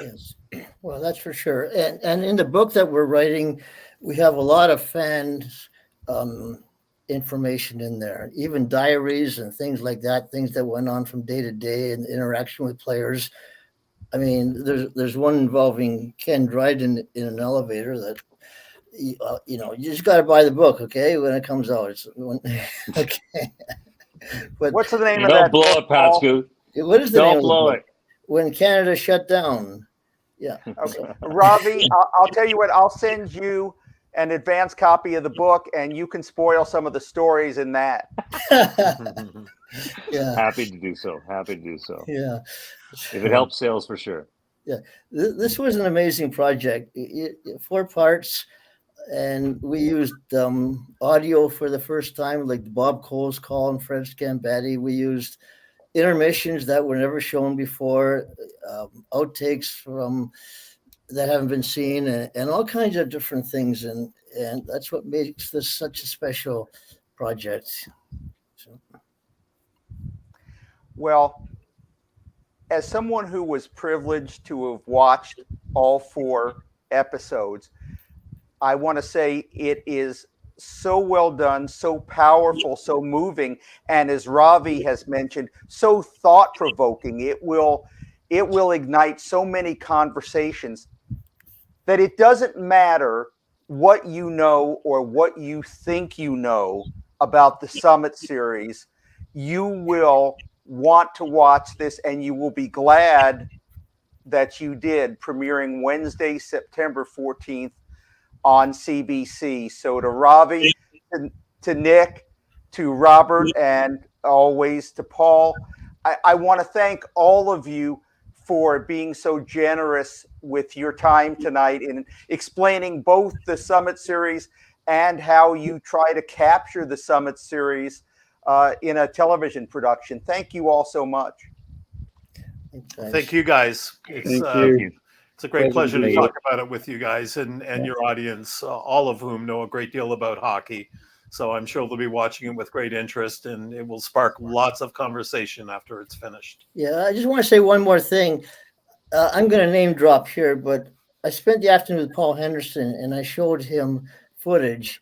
Yes, well, that's for sure. And in the book that we're writing, we have a lot of fans information in there, even diaries and things like that, things that went on from day to day and interaction with players. I mean, there's one involving Ken Dryden in an elevator that, you just got to buy the book, okay, when it comes out. Okay. But what's the name of Don't that blow book, it, Patsku. What is the Don't name blow of the book? it. When Canada Shut Down. Yeah. Okay. Ravi, I'll tell you what, I'll send you an advanced copy of the book, and you can spoil some of the stories in that. Yeah. Happy to do so. Yeah. If it helps sales, for sure. Yeah. This was an amazing project. 4 parts. and we used audio for the first time, like Bob Cole's call and Fred Scambatti. We used intermissions that were never shown before, outtakes from that haven't been seen, and all kinds of different things, and that's what makes this such a special project. So. Well, as someone who was privileged to have watched all 4 episodes, I want to say it is so well done, so powerful, so moving, and as Ravi has mentioned, so thought-provoking. It will ignite so many conversations that it doesn't matter what you know or what you think you know about the Summit series. You will want to watch this, and you will be glad that you did, premiering Wednesday, September 14th on CBC. So to Ravi, to Nick, to Robert, and always to Paul, I want to thank all of you for being so generous with your time tonight in explaining both the Summit series and how you try to capture the Summit series in a television production. Thank you all so much. Thank you, guys. It's a great pleasure to talk about it with you guys and your audience, all of whom know a great deal about hockey. So I'm sure they'll be watching it with great interest, and it will spark lots of conversation after it's finished. Yeah, I just want to say one more thing. I'm going to name drop here, but I spent the afternoon with Paul Henderson, and I showed him footage,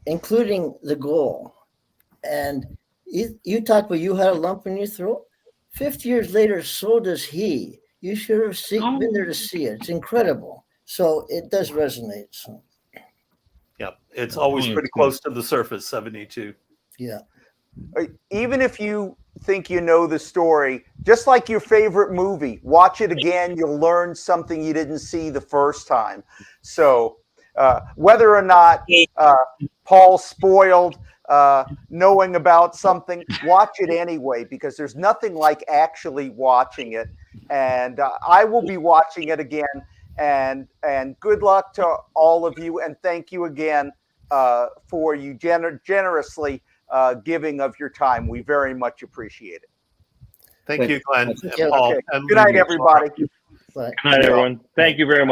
including the goal. And you talk about you had a lump in your throat. 50 years later, so does he. You should have been there to see it. It's incredible. So it does resonate. So. Yeah, it's always pretty close to the surface, 72. Yeah. Even if you think you know the story, just like your favorite movie, watch it again. You'll learn something you didn't see the first time. So whether or not Paul spoiled knowing about something, watch it anyway, because there's nothing like actually watching it. And I will be watching it again. And good luck to all of you. And thank you again for you generously giving of your time. We very much appreciate it. Thank you, Glenn and Paul. Okay. Good night, everybody. Good night, everyone. Thank you very much.